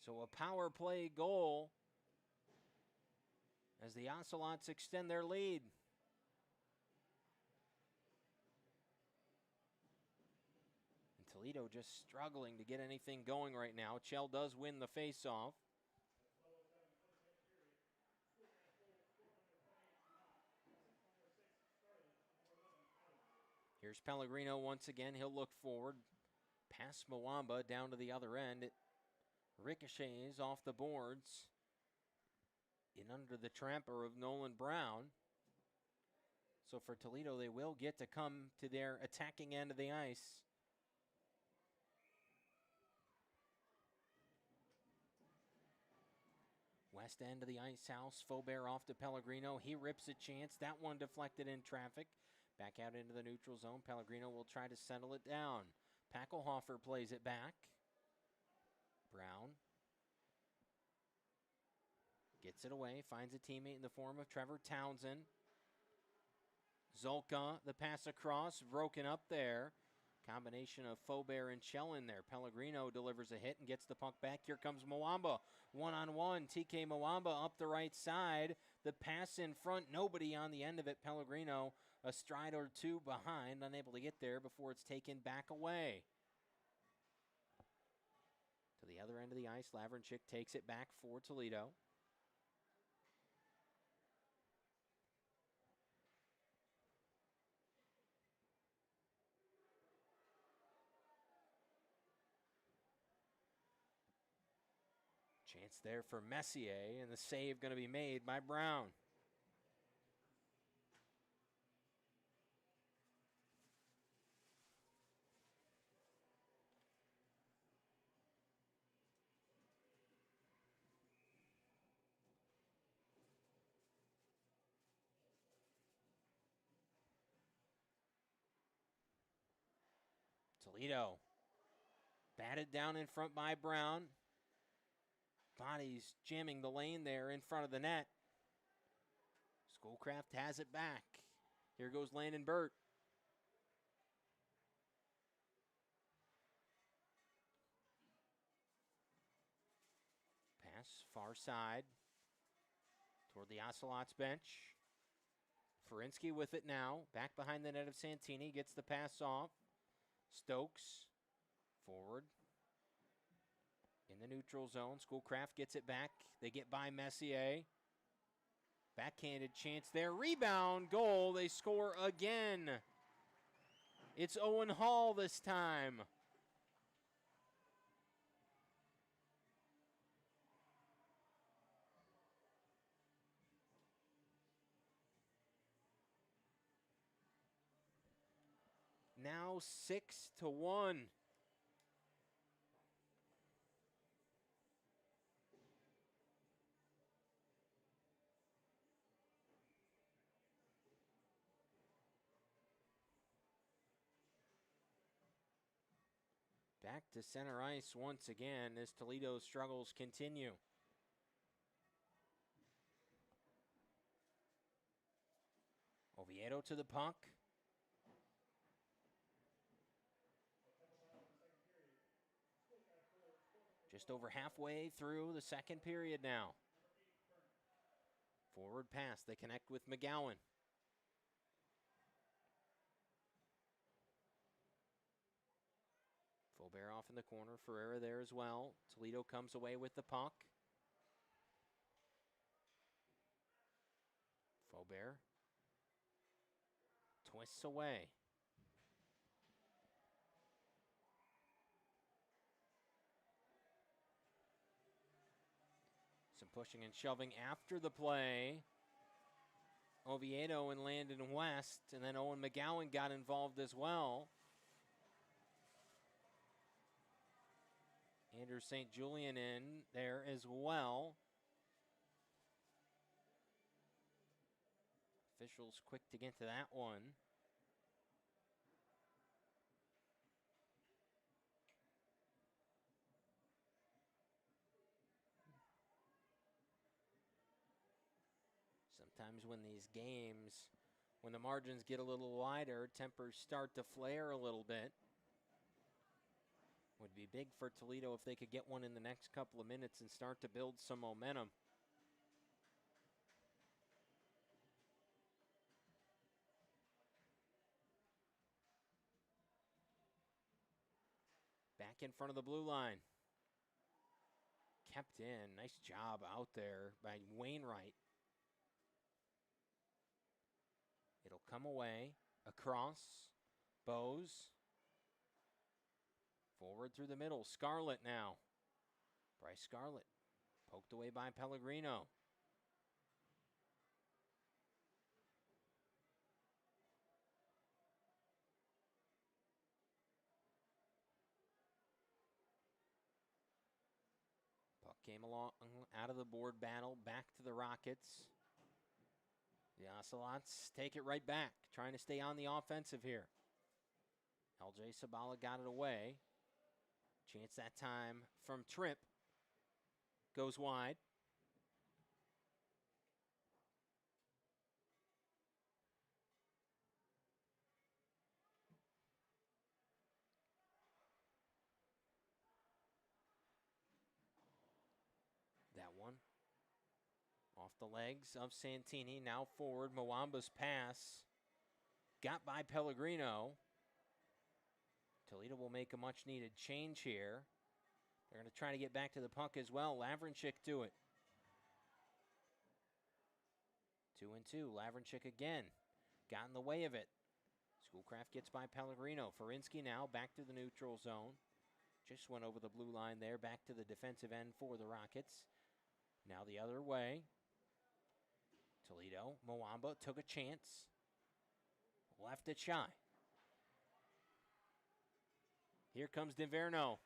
So a power play goal as the Ocelots extend their lead. And Toledo just struggling to get anything going right now. Chell does win the faceoff. Here's Pellegrino once again. He'll look forward. Pass Mwamba down to the other end. It ricochets off the boards in under the tramper of Nolan Brown. So for Toledo, they will get to come to their attacking end of the ice. West end of the ice house. Faubert off to Pellegrino. He rips a chance. That one deflected in traffic. Back out into the neutral zone. Pellegrino will try to settle it down. Packelhofer plays it back. Brown gets it away, finds a teammate in the form of Trevor Townsend. Zolka, the pass across, broken up there. Combination of Faubert and Chell in there. Pellegrino delivers a hit and gets the puck back. Here comes Mwamba, one-on-one. TK Mwamba up the right side. The pass in front, nobody on the end of it. Pellegrino a stride or 2 behind, unable to get there before it's taken back away. To the other end of the ice, Lavrenchik takes it back for Toledo. Chance there for Messier, and the save going to be made by Brown. Toledo batted down in front by Brown. Bodies jamming the lane there in front of the net. Schoolcraft has it back. Here goes Landon Burt. Pass far side toward the Ocelots bench. Ferinsky with it now. Back behind the net of Santini. Gets the pass off. Stokes forward. In the neutral zone, Schoolcraft gets it back. They get by Messier. Backhanded chance there. Rebound, goal. They score again. It's Owen Hall this time. Now 6-1. Back to center ice once again as Toledo's struggles continue. Oviedo to the puck. Just over halfway through the second period now. Forward pass, they connect with McGowan. Faubert off in the corner, Ferreira there as well. Toledo comes away with the puck. Faubert twists away. Some pushing and shoving after the play. Oviedo and Landon West, and then Owen McGowan got involved as well. Andrew St. Julian in there as well. Officials quick to get to that one. Sometimes when these games, when the margins get a little wider, tempers start to flare a little bit. Would be big for Toledo if they could get one in the next couple of minutes and start to build some momentum. Back in front of the blue line. Kept in. Nice job out there by Wainwright. It'll come away. Across. Bose. Forward through the middle. Scarlett now. Bryce Scarlett. Poked away by Pellegrino. Puck came along out of the board battle. Back to the Rockets. The Ocelots take it right back. Trying to stay on the offensive here. LJ Sabala got it away. Chance that time from Tripp. Goes wide. That one. Off the legs of Santini. Now forward. Mwamba's pass. Got by Pellegrino. Toledo will make a much-needed change here. They're going to try to get back to the puck as well. Lavrinchik to it. 2-2. Lavrinchik again. Got in the way of it. Schoolcraft gets by Pellegrino. Ferinsky now back to the neutral zone. Just went over the blue line there. Back to the defensive end for the Rockets. Now the other way. Toledo. Mwamba took a chance. Left it shy. Here comes DiVerno.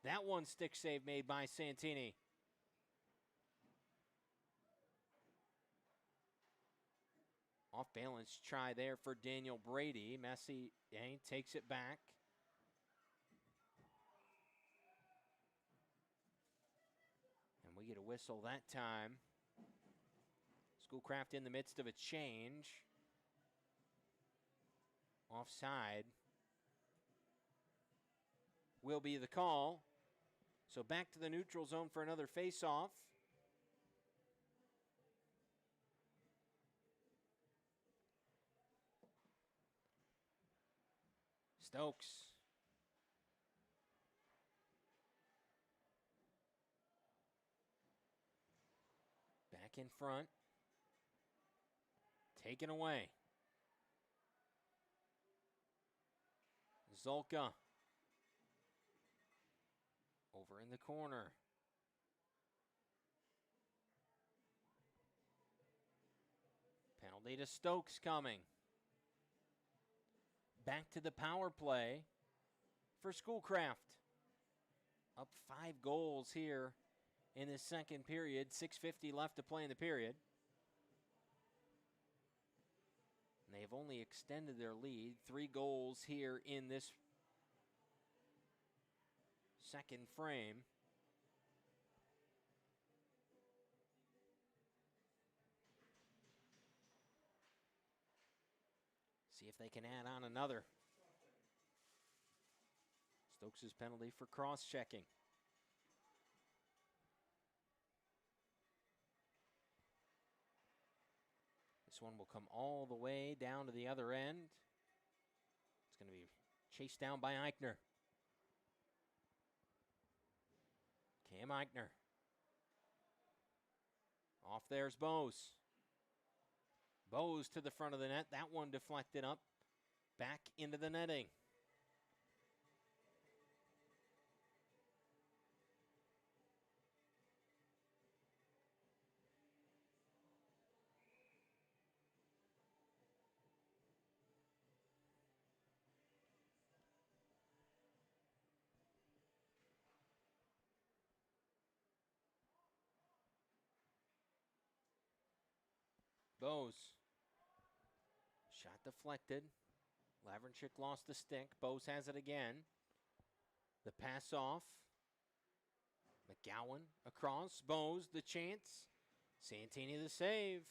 That one stick save made by Santini. Off balance try there for Daniel Brady. Messi takes it back. And we get a whistle that time. Schoolcraft in the midst of a change. Offside will be the call. So back to the neutral zone for another face-off. Stokes. Back in front. taken away. Zolka over in the corner. Penalty to Stokes coming. Back to the power play for Schoolcraft. Up 5 goals here in the second period. 6:50 left to play in the period. And they've only extended their lead. 3 goals here in this second frame. See if they can add on another. Stokes' penalty for cross-checking. This one will come all the way down to the other end. It's going to be chased down by Eichner. Cam Eichner. Off there's Bose. Bose to the front of the net. That one deflected up. Back into the netting. Bose. Shot deflected. Lavrenchik lost the stick. Bose has it again. The pass off. McGowan across. Bose, the chance. Santini the save.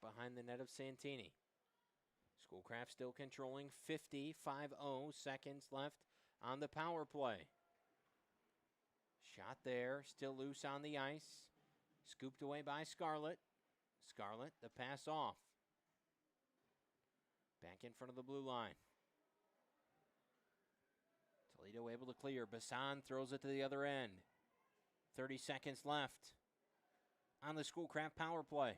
Behind the net of Santini. Schoolcraft still controlling 50, 5-0 seconds left on the power play. Shot there, still loose on the ice. Scooped away by Scarlett. Scarlett, the pass off. Back in front of the blue line. Toledo able to clear. Bassan throws it to the other end. 30 seconds left on the Schoolcraft power play.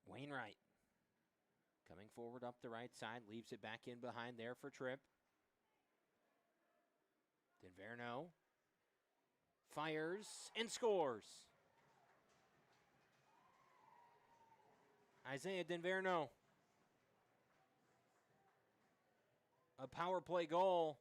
Wainwright coming forward up the right side, leaves it back in behind there for Tripp. Denverno fires and scores. Isaiah Denverno. A power play goal.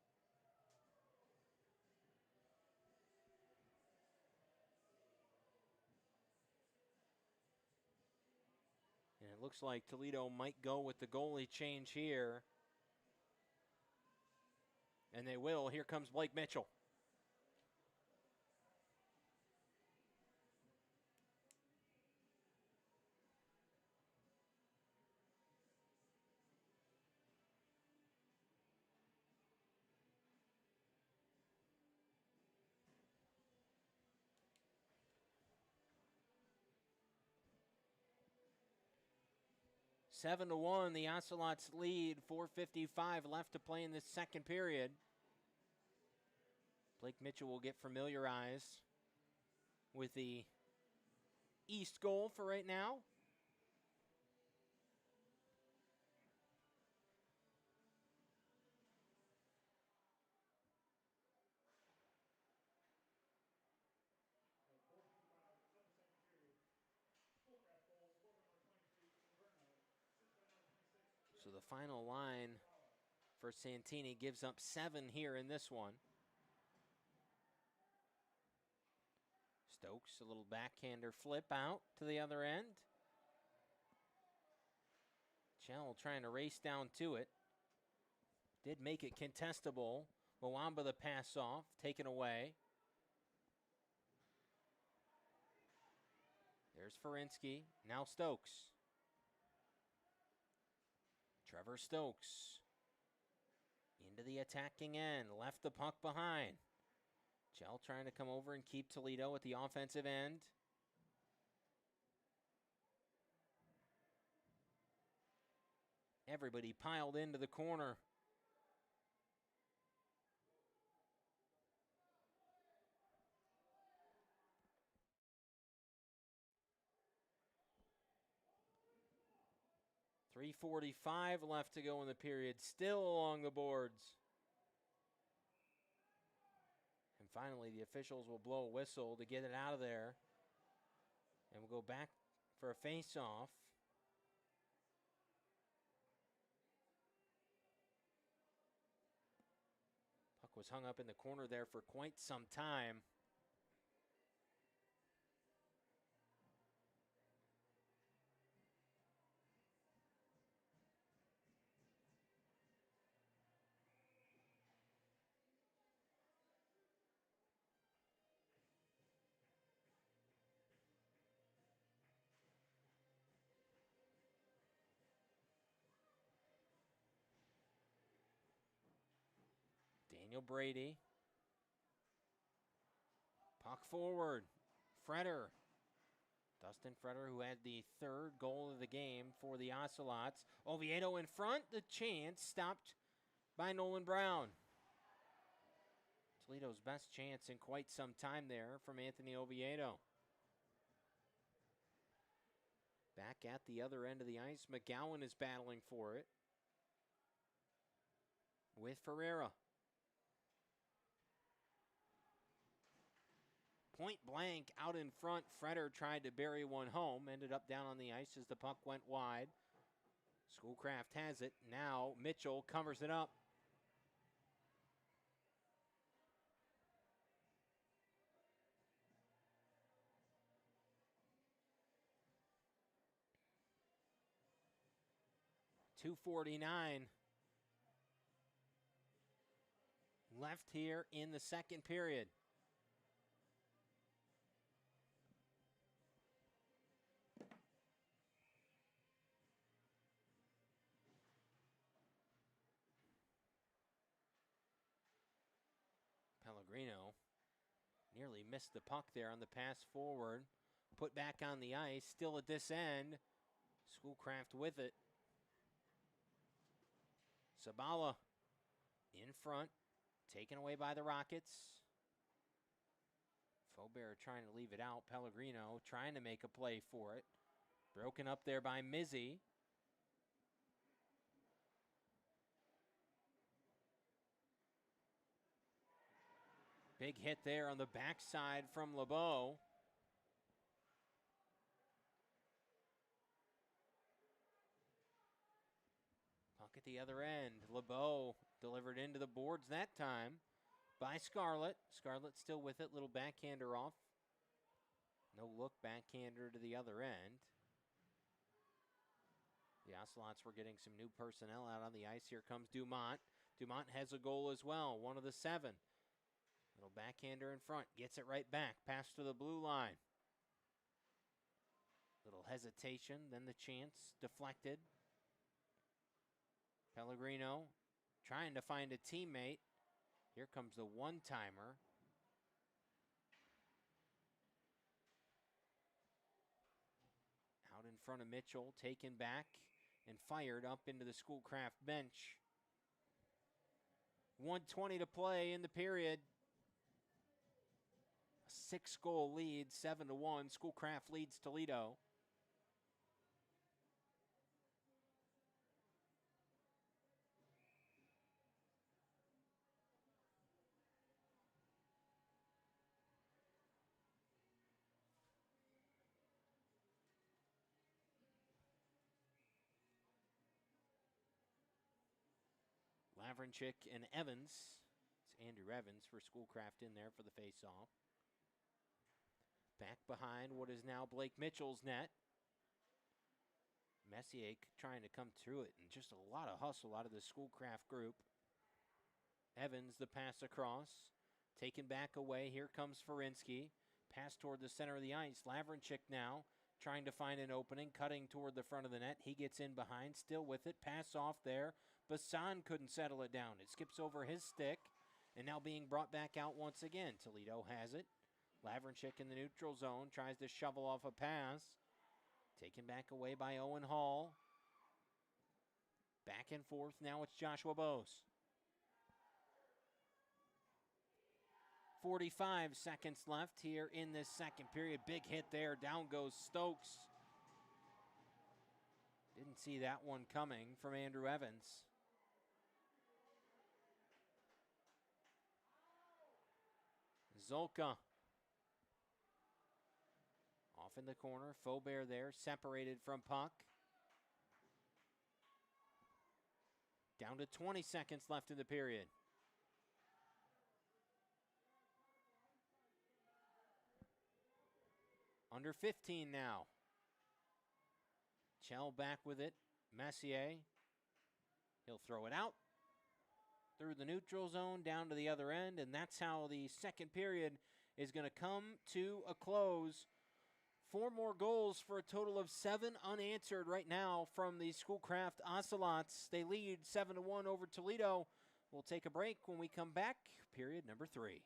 And it looks like Toledo might go with the goalie change here. And they will. Here comes Blake Mitchell. Seven to 1, the Ocelots lead. 4:55 left to play in this second period. Blake Mitchell will get familiarized with the East goal for right now. So the final line for Santini gives up 7 here in this one. Stokes, a little backhander flip out to the other end. Chell trying to race down to it. Did make it contestable. Mwamba the pass off, taken away. There's Ferinsky, now Stokes. Trevor Stokes into the attacking end, left the puck behind. Chell trying to come over and keep Toledo at the offensive end. Everybody piled into the corner. .345 left to go in the period, still along the boards. And finally, the officials will blow a whistle to get it out of there. And we'll go back for a face-off. Puck was hung up in the corner there for quite some time. Daniel Brady. Puck forward. Freder. Dustin Freder, who had the third goal of the game for the Ocelots. Oviedo in front. The chance stopped by Nolan Brown. Toledo's best chance in quite some time there from Anthony Oviedo. Back at the other end of the ice, McGowan is battling for it with Ferreira. Point blank out in front. Freder tried to bury one home. Ended up down on the ice as the puck went wide. Schoolcraft has it. Now Mitchell covers it up. .249 left here in the second period. Pellegrino nearly missed the puck there on the pass forward. Put back on the ice, still at this end. Schoolcraft with it. Sabala in front, taken away by the Rockets. Faubert trying to leave it out. Pellegrino trying to make a play for it. Broken up there by Mizzy. Big hit there on the backside from LeBeau. Puck at the other end. LeBeau delivered into the boards that time by Scarlett. Scarlett still with it. Little backhander off. No look backhander to the other end. The Ocelots were getting some new personnel out on the ice. Here comes Dumont. Dumont has a goal as well. One of the 7. Little backhander in front. Gets it right back. Pass to the blue line. Little hesitation. Then the chance. Deflected. Pellegrino trying to find a teammate. Here comes the one-timer. Out in front of Mitchell. Taken back and fired up into the Schoolcraft bench. 1:20 to play in the period. A 6-goal lead, 7-1. Schoolcraft leads Toledo. Lavrenchik and Evans. It's Andrew Evans for Schoolcraft in there for the face-off. Back behind what is now Blake Mitchell's net. Messier trying to come through it, and just a lot of hustle out of the Schoolcraft group. Evans, the pass across. Taken back away. Here comes Ferinsky. Pass toward the center of the ice. Lavrinchik now trying to find an opening, cutting toward the front of the net. He gets in behind, still with it. Pass off there. Bassan couldn't settle it down. It skips over his stick, and now being brought back out once again. Toledo has it. Lavrinchik in the neutral zone, tries to shovel off a pass. Taken back away by Owen Hall. Back and forth, now it's Joshua Bose. 45 seconds left here in this second period. Big hit there, down goes Stokes. Didn't see that one coming from Andrew Evans. Zolka. Off in the corner, Faubert there, separated from puck. Down to 20 seconds left in the period. Under 15 now. Chell back with it. Messier. He'll throw it out through the neutral zone down to the other end, and that's how the second period is going to come to a close. 4 more goals for a total of 7 unanswered right now from the Schoolcraft Ocelots. They lead 7-1 over Toledo. We'll take a break. When we come back, period number 3.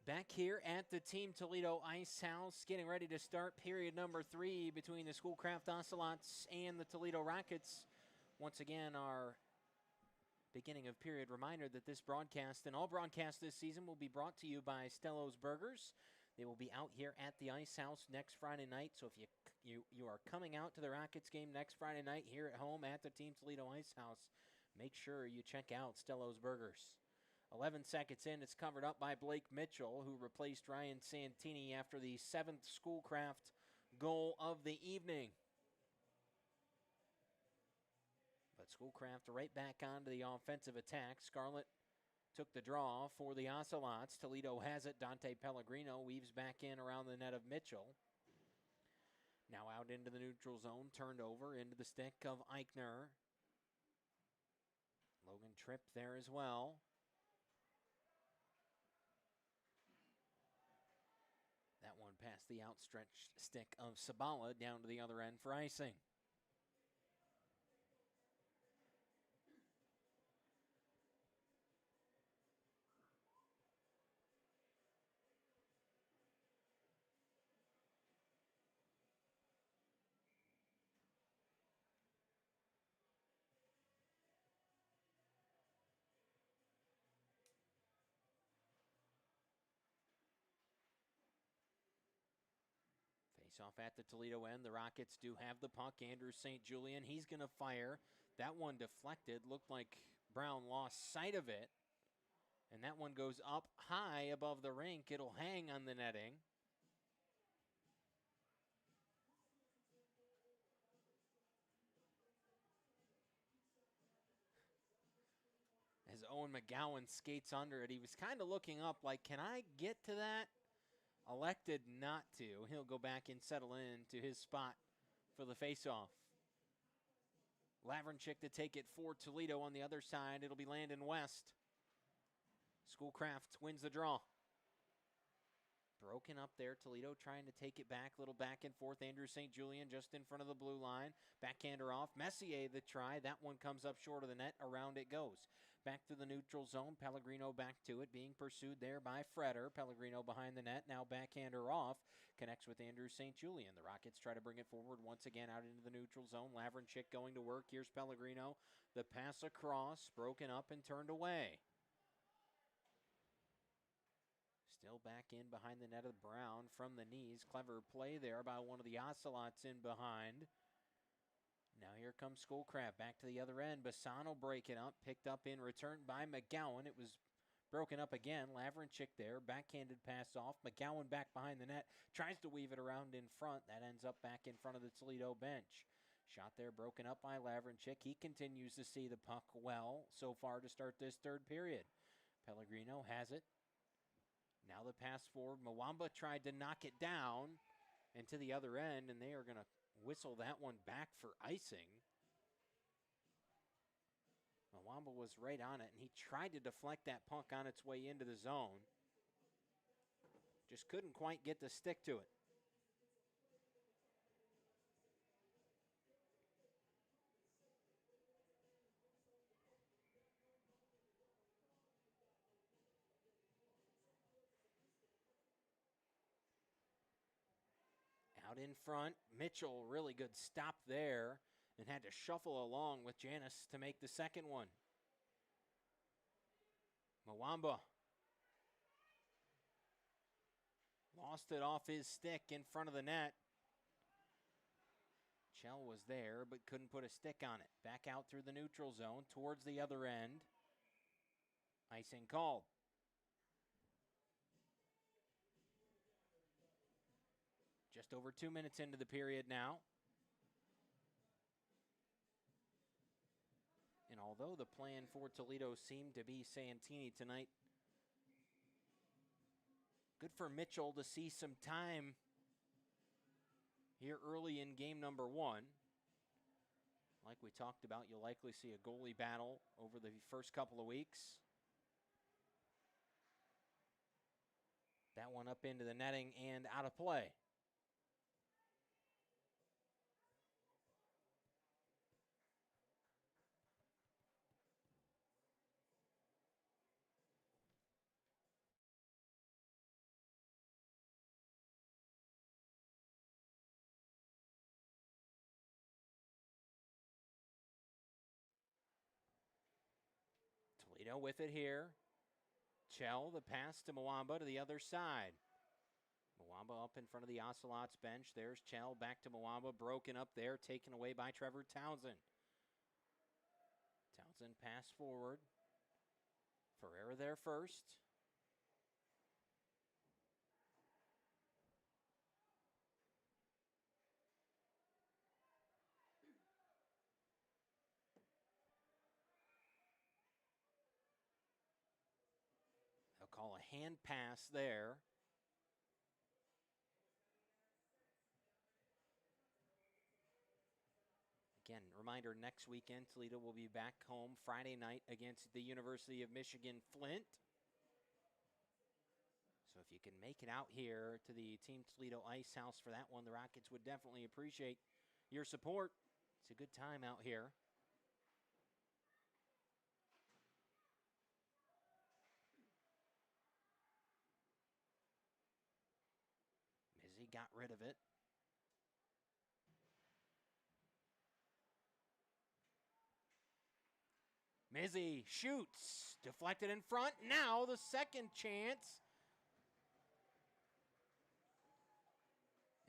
Back here at the Team Toledo Ice House, getting ready to start period number 3 between the Schoolcraft Ocelots and the Toledo Rockets. Once again, our beginning of period reminder that this broadcast and all broadcasts this season will be brought to you by Stello's Burgers. They will be out here at the Ice House next Friday night. So if you are coming out to the Rockets game next Friday night here at home at the Team Toledo Ice House, make sure you check out Stello's Burgers. 11 seconds in, it's covered up by Blake Mitchell, who replaced Ryan Santini after the 7th Schoolcraft goal of the evening. But Schoolcraft right back onto the offensive attack. Scarlett took the draw for the Ocelots. Toledo has it. Dante Pellegrino weaves back in around the net of Mitchell. Now out into the neutral zone, turned over into the stick of Eichner. Logan Tripp there as well. That one past the outstretched stick of Sabala down to the other end for icing. Off at the Toledo end. The Rockets do have the puck. Andrew St. Julian, he's going to fire. That one deflected. Looked like Brown lost sight of it. And that one goes up high above the rink. It'll hang on the netting. As Owen McGowan skates under it, he was kind of looking up like, can I get to that? Elected not to. He'll go back and settle in to his spot for the faceoff. Lavrenchik to take it for Toledo on the other side. It'll be Landon West. Schoolcraft wins the draw. Broken up there. Toledo trying to take it back. Little back and forth. Andrew St. Julian just in front of the blue line. Backhander off. Messier the try. That one comes up short of the net. Around it goes. Back to the neutral zone. Pellegrino back to it. Being pursued there by Freder. Pellegrino behind the net. Now backhander off. Connects with Andrew St. Julian. The Rockets try to bring it forward once again out into the neutral zone. Lavrenchik going to work. Here's Pellegrino. The pass across. Broken up and turned away. Still back in behind the net of Brown from the knees. Clever play there by one of the Ocelots in behind. Now here comes Schoolcraft back to the other end. Bassano breaking up. Picked up in return by McGowan. It was broken up again. Lavrenchik there. Backhanded pass off. McGowan back behind the net. Tries to weave it around in front. That ends up back in front of the Toledo bench. Shot there broken up by Lavrenchik. He continues to see the puck well so far to start this third period. Pellegrino has it. Now the pass forward. Mwamba tried to knock it down and to the other end, and they are going to whistle that one back for icing. Mwamba was right on it, and he tried to deflect that puck on its way into the zone. Just couldn't quite get the stick to it. Out in front, Mitchell, really good stop there, and had to shuffle along with Janis to make the second one. Mwamba lost it off his stick in front of the net. Chell was there, but couldn't put a stick on it. Back out through the neutral zone, towards the other end. Icing called. Just over 2 minutes into the period now. And although the plan for Toledo seemed to be Santini tonight, good for Mitchell to see some time here early in game number 1. Like we talked about, you'll likely see a goalie battle over the first couple of weeks. That one up into the netting and out of play. Toledo with it here. Chell, the pass to Mwamba to the other side. Mwamba up in front of the Ocelots bench. There's Chell back to Mwamba, broken up there, taken away by Trevor Townsend. Townsend pass forward. Ferreira there first. They'll call a hand pass there. Again, reminder, next weekend, Toledo will be back home Friday night against the University of Michigan Flint. So if you can make it out here to the Team Toledo Ice House for that one, the Rockets would definitely appreciate your support. It's a good time out here. Mizzy got rid of it. Mizzy shoots, deflected in front. Now the second chance.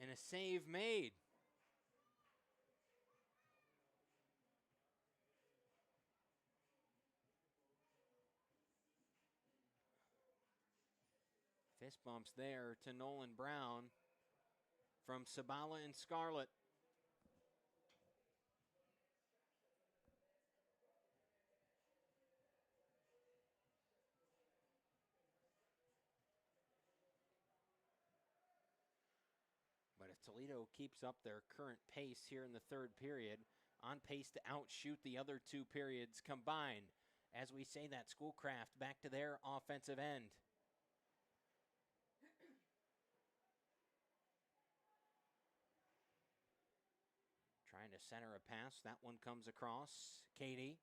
And a save made. Fist bumps there to Nolan Brown from Sabala and Scarlett. But if Toledo keeps up their current pace here in the third period, on pace to outshoot the other two periods combined. As we say that, Schoolcraft back to their offensive end. Trying to center a pass. That one comes across. Katie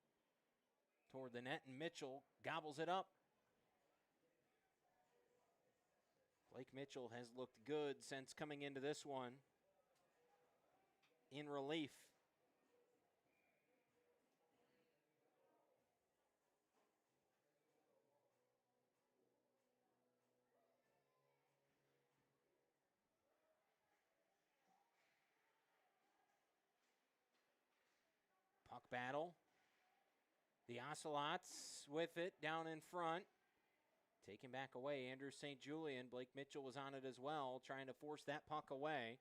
toward the net, and Mitchell gobbles it up. Blake Mitchell has looked good since coming into this one in relief. Puck battle. The Ocelots with it down in front. Taken back away, Andrew St. Julian. Blake Mitchell was on it as well, trying to force that puck away.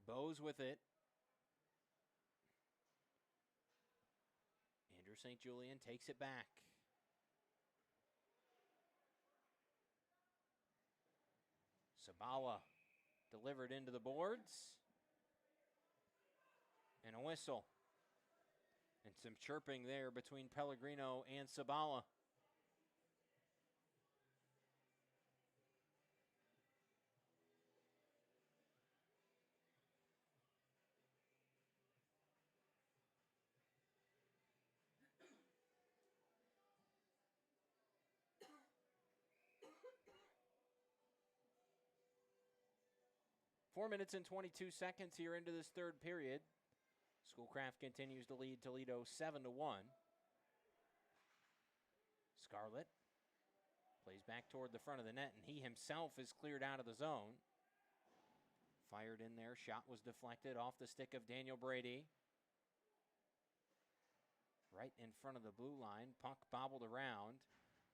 Bose with it. Andrew St. Julian takes it back. Sabala delivered into the boards. And a whistle. And some chirping there between Pellegrino and Sabala. Four minutes and 22 seconds here into this third period. Schoolcraft continues to lead Toledo 7-1. Scarlett plays back toward the front of the net, and he himself is cleared out of the zone. Fired in there. Shot was deflected off the stick of Daniel Brady. Right in front of the blue line. Puck bobbled around.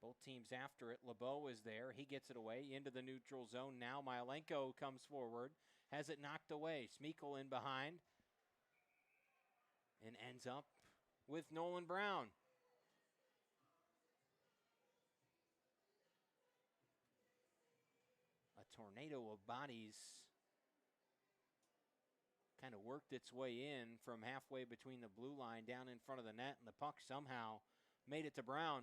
Both teams after it. LeBeau is there. He gets it away into the neutral zone. Now Myelenko comes forward. Has it knocked away. Smeekle in behind. And ends up with Nolan Brown. A tornado of bodies kind of worked its way in from halfway between the blue line down in front of the net, and the puck somehow made it to Brown.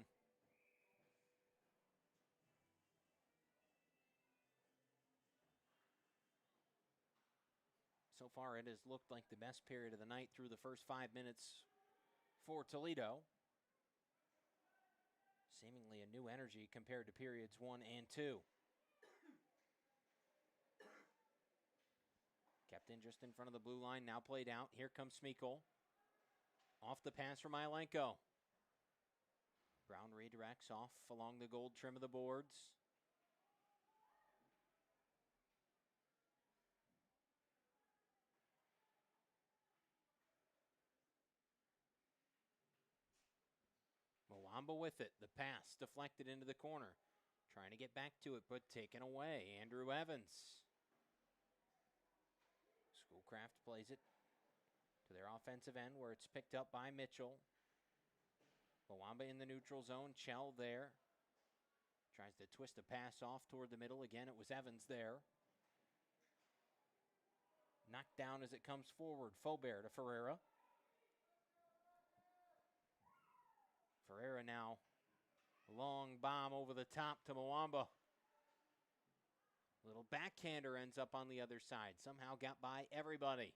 So far, it has looked like the best period of the night through the first 5 minutes for Toledo. Seemingly a new energy compared to periods 1 and 2. Kept in just in front of the blue line, now played out. Here comes Smeekle. Off the pass from Myelenko. Brown redirects off along the gold trim of the boards. Mwamba with it. The pass deflected into the corner. Trying to get back to it, but taken away. Andrew Evans. Schoolcraft plays it to their offensive end where it's picked up by Mitchell. Mwamba in the neutral zone. Chell there. Tries to twist a pass off toward the middle. Again, it was Evans there. Knocked down as it comes forward. Faubert to Ferreira. Ferreira now. Long bomb over the top to Mwamba. Little backhander ends up on the other side. Somehow got by everybody.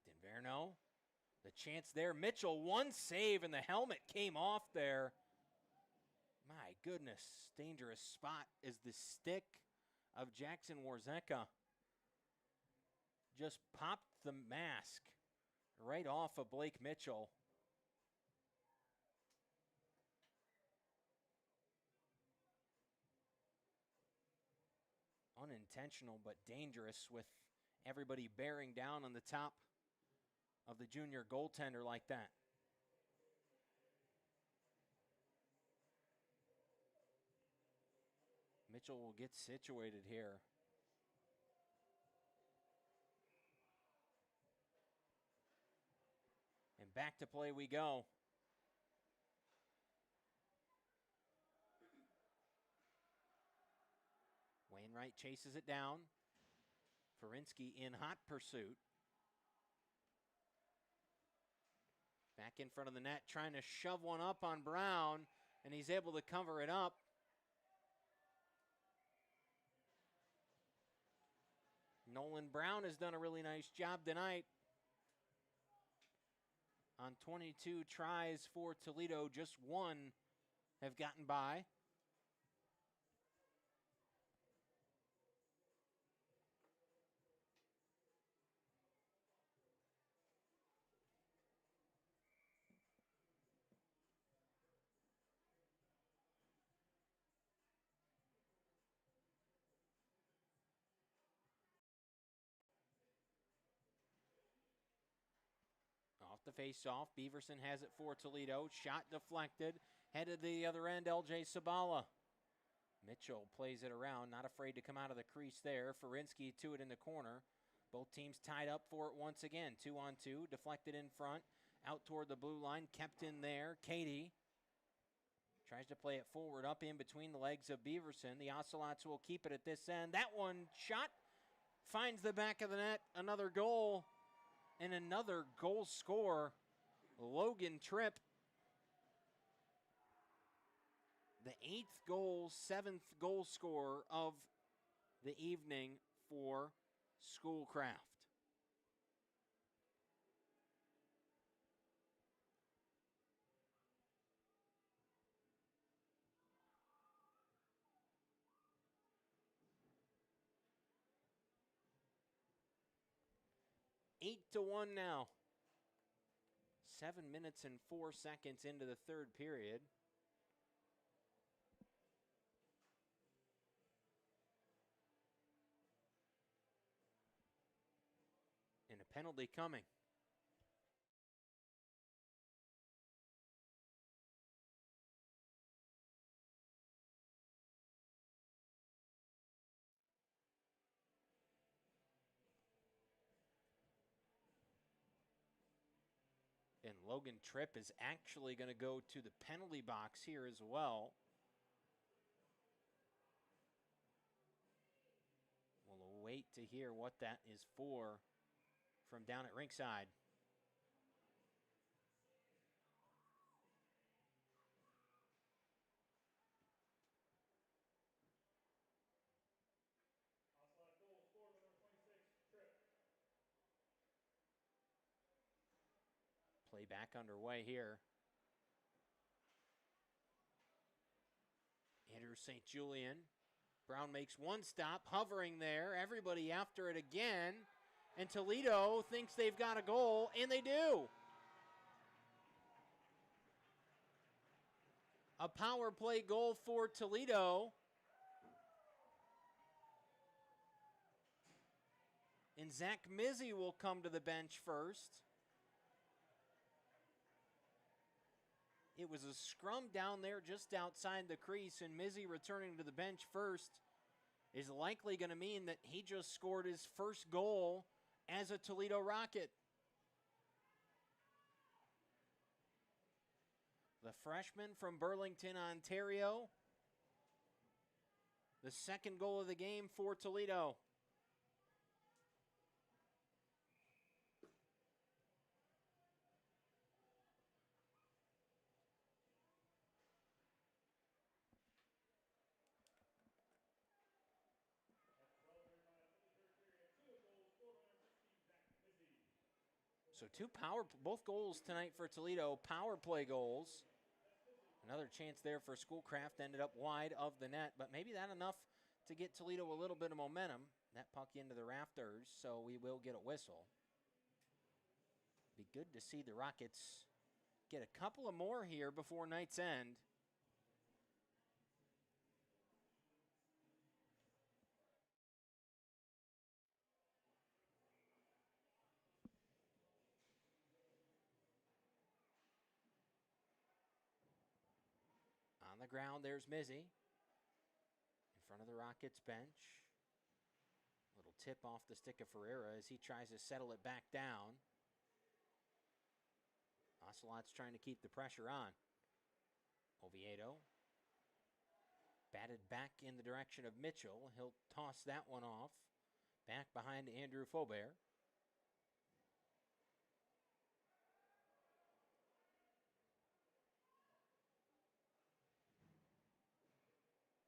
Dinverno. The chance there. Mitchell, one save, and the helmet came off there. My goodness. Dangerous spot as the stick of Jackson Warzeka just popped the mask right off of Blake Mitchell. Unintentional but dangerous with everybody bearing down on the top of the junior goaltender like that. Mitchell will get situated here. And back to play we go. Wainwright chases it down. Ferinsky in hot pursuit. Back in front of the net, trying to shove one up on Brown, and he's able to cover it up. Nolan Brown has done a really nice job tonight. On 22 tries for Toledo, just one have gotten by. Off the face-off, Beaverson has it for Toledo. Shot deflected, headed to the other end, LJ Sabala. Mitchell plays it around, not afraid to come out of the crease there. Ferinsky to it in the corner. Both teams tied up for it once again. 2-on-2, deflected in front, out toward the blue line, kept in there. Katie tries to play it forward, up in between the legs of Beaverson. The Ocelots will keep it at this end. That one shot finds the back of the net. Another goal. And another goal scorer, Logan Tripp. The 8th goal, 7th goal scorer of the evening for Schoolcraft. Eight to 1 now. 7 minutes and 4 seconds into the third period. And a penalty coming. And Logan Tripp is actually going to go to the penalty box here as well. We'll wait to hear what that is for from down at ringside. Play back underway here. Andrew St. Julian. Brown makes one stop, hovering there. Everybody after it again. And Toledo thinks they've got a goal, and they do. A power play goal for Toledo. And Zach Mizzy will come to the bench first. It was a scrum down there just outside the crease, and Mizzy returning to the bench first is likely going to mean that he just scored his first goal as a Toledo Rocket. The freshman from Burlington, Ontario. The second goal of the game for Toledo. So both goals tonight for Toledo, power play goals. Another chance there for Schoolcraft, ended up wide of the net, but maybe that enough to get Toledo a little bit of momentum. That puck into the rafters, so we will get a whistle. Be good to see the Rockets get a couple of more here before night's end. On the ground, there's Mizzy in front of the Rockets bench. Little tip off the stick of Ferreira as he tries to settle it back down. Ocelot's trying to keep the pressure on. Oviedo batted back in the direction of Mitchell. He'll toss that one off. Back behind Andrew Faubert.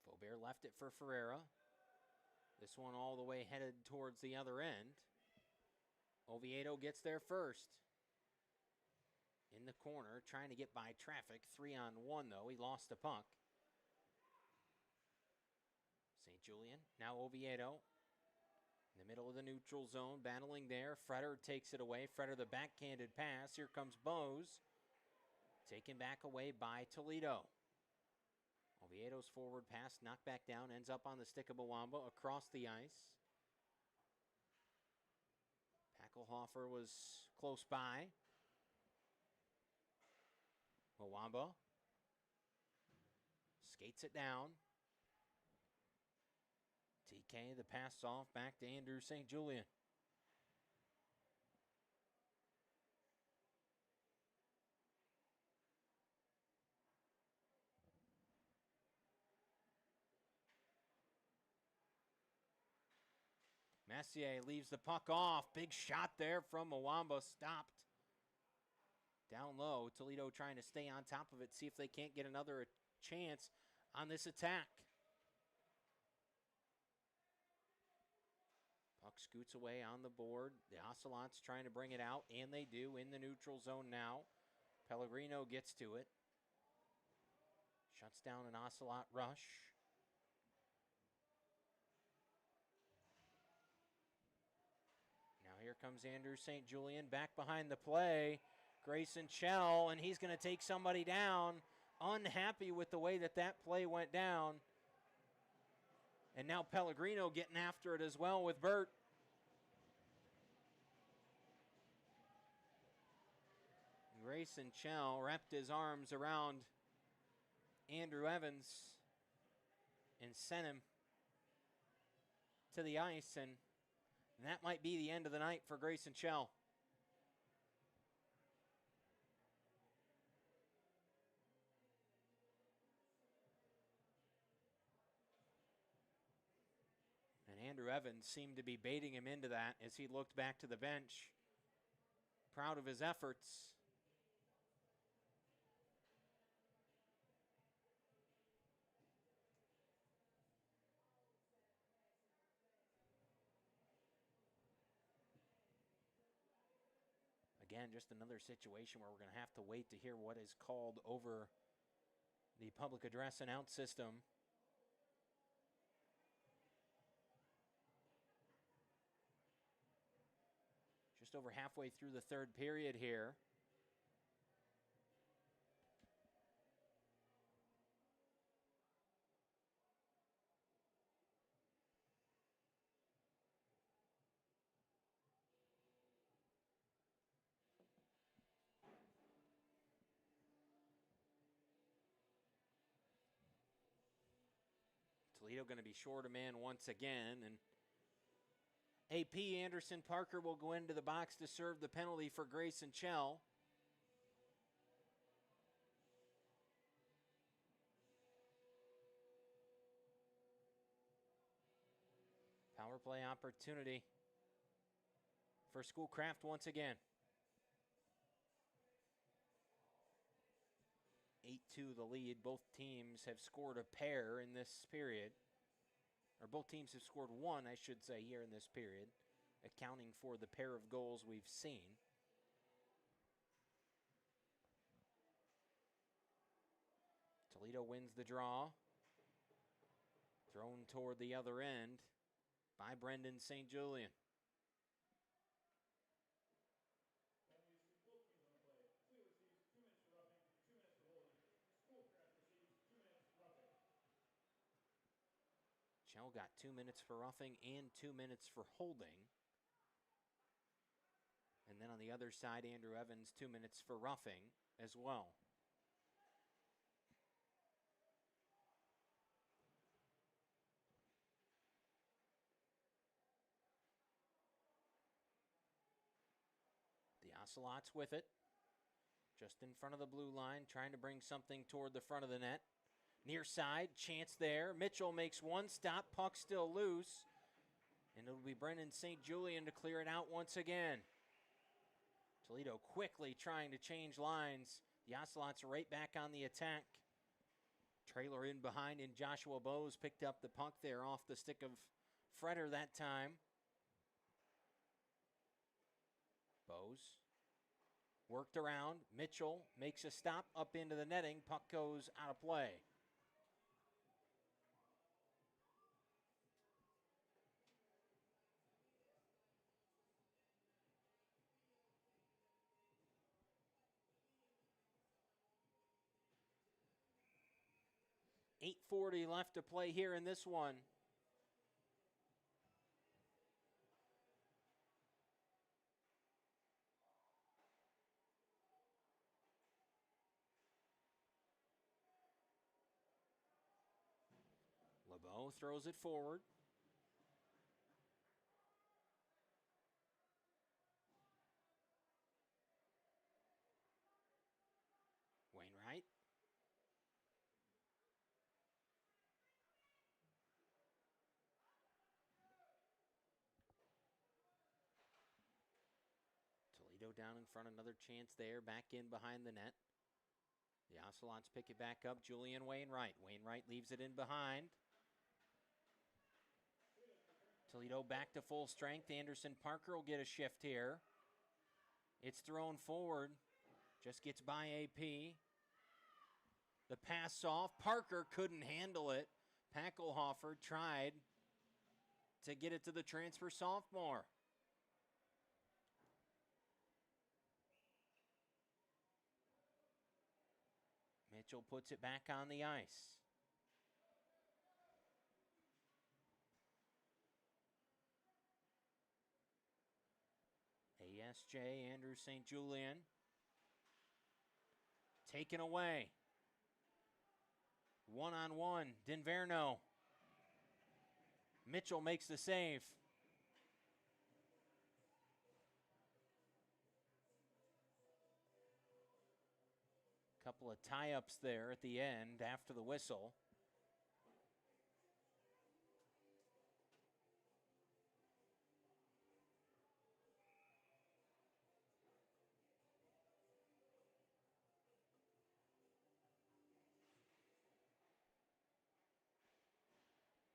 Faubert left it for Ferreira. This one all the way headed towards the other end. Oviedo gets there first. In the corner, trying to get by traffic. 3-on-1, though. He lost the puck. St. Julian, now Oviedo. In the middle of the neutral zone, battling there. Freder takes it away. Freder, the backhanded pass. Here comes Bose. Taken back away by Toledo. Oviedo's forward pass, knocked back down, ends up on the stick of Bawamba across the ice. Packelhofer was close by. Bawamba skates it down. TK, the pass off back to Andrew St. Julian. Messier leaves the puck off. Big shot there from Mwamba. Stopped. Down low. Toledo trying to stay on top of it. See if they can't get another chance on this attack. Puck scoots away on the board. The Ocelots trying to bring it out, and they do in the neutral zone now. Pellegrino gets to it. Shuts down an Ocelot rush. Here comes Andrew St. Julian back behind the play. Grayson Chell, and he's going to take somebody down. Unhappy with the way that play went down. And now Pellegrino getting after it as well with Burt. Grayson Chell wrapped his arms around Andrew Evans and sent him to the ice, and that might be the end of the night for Grayson Chell. And Andrew Evans seemed to be baiting him into that as he looked back to the bench, proud of his efforts. Again, just another situation where we're going to have to wait to hear what is called over the public address announce system. Just over halfway through the third period here. Toledo going to be short a man once again, and AP Anderson Parker will go into the box to serve the penalty for Grayson Chell. Power play opportunity for Schoolcraft once again. 8-2 the lead. Both teams have scored a pair in this period. Or both teams have scored one, I should say, here in this period, accounting for the pair of goals we've seen. Toledo wins the draw. Thrown toward the other end by Brendan St. Julian. Chell got 2 minutes for roughing and 2 minutes for holding. And then on the other side, Andrew Evans, 2 minutes for roughing as well. The Ocelots with it. Just in front of the blue line, trying to bring something toward the front of the net. Near side, chance there. Mitchell makes one stop, puck still loose. And it'll be Brendan St. Julian to clear it out once again. Toledo quickly trying to change lines. The Ocelots right back on the attack. Trailer in behind, and Joshua Bowes picked up the puck there off the stick of Freder that time. Bowes worked around. Mitchell makes a stop up into the netting. Puck goes out of play. .840 left to play here in this one. LeBeau throws it forward. Wainwright. Toledo down in front, another chance there, back in behind the net. The Ocelots pick it back up, Julian Wainwright. Wainwright leaves it in behind. Toledo back to full strength. Anderson Parker will get a shift here. It's thrown forward, just gets by AP. The pass off, Parker couldn't handle it. Packelhofer tried to get it to the transfer sophomore. Mitchell puts it back on the ice. ASJ, Andrew St. Julian. Taken away. One-on-one, Dinverno. Mitchell makes the save. Couple of tie-ups there at the end after the whistle.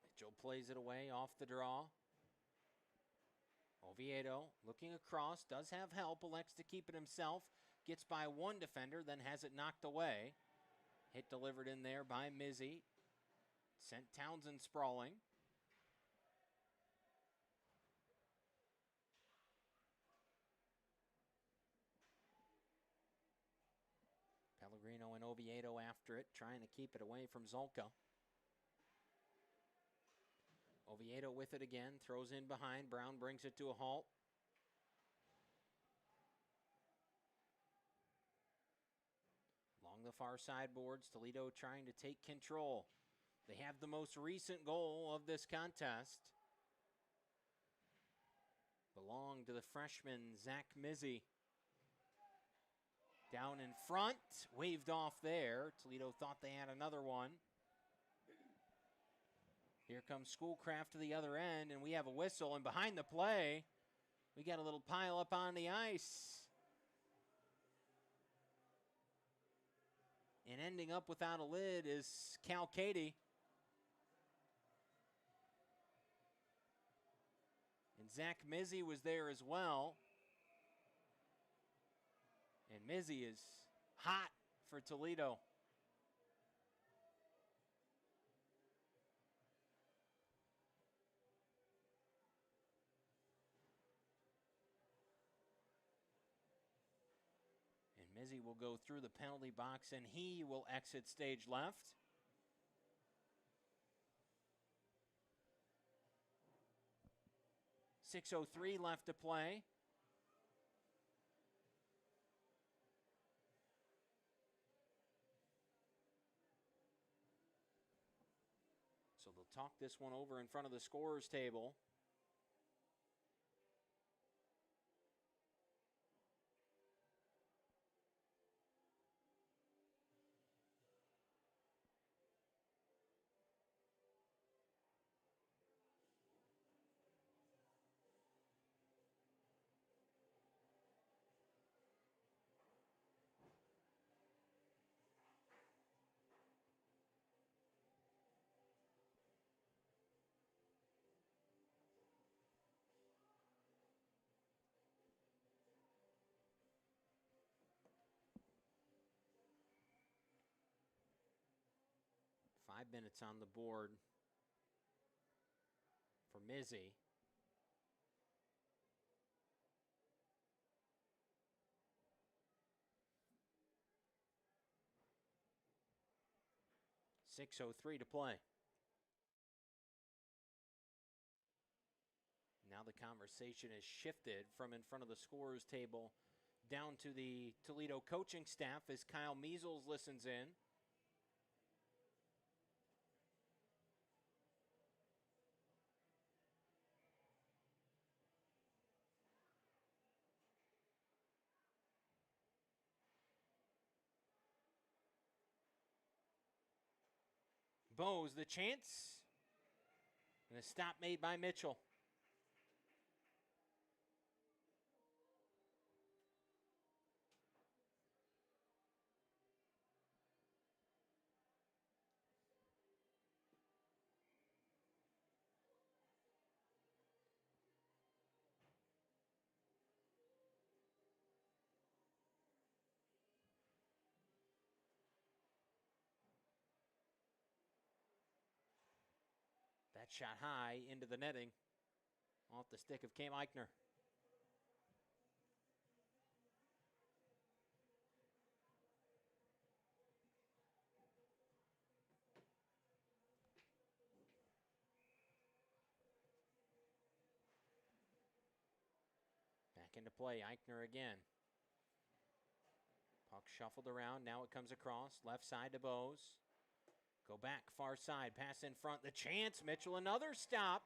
Mitchell plays it away off the draw. Oviedo looking across, does have help, elects to keep it himself. Gets by one defender, then has it knocked away. Hit delivered in there by Mizzy. Sent Townsend sprawling. Pellegrino and Oviedo after it, trying to keep it away from Zolka. Oviedo with it again, throws in behind. Brown brings it to a halt. Along the far side boards, Toledo trying to take control. They have the most recent goal of this contest. Belonged to the freshman, Zach Mizzy. Down in front, waved off there. Toledo thought they had another one. Here comes Schoolcraft to the other end, and we have a whistle. And behind the play, we got a little pile up on the ice. And ending up without a lid is Cal Cady. And Zach Mizzy was there as well. And Mizzy is hot for Toledo. And Mizzy will go through the penalty box, and he will exit stage left. .603 left to play. So they'll talk this one over in front of the scorer's table. .5 minutes on the board for Mizzy. .603 to play. Now the conversation is shifted from in front of the scorer's table down to the Toledo coaching staff as Kyle Measles listens in. Bose, the chance. And a stop made by Mitchell. That shot high into the netting off the stick of Cam Eichner. Back into play, Eichner again. Puck shuffled around, now it comes across, left side to Bose. Go back, far side, pass in front, the chance, Mitchell, another stop.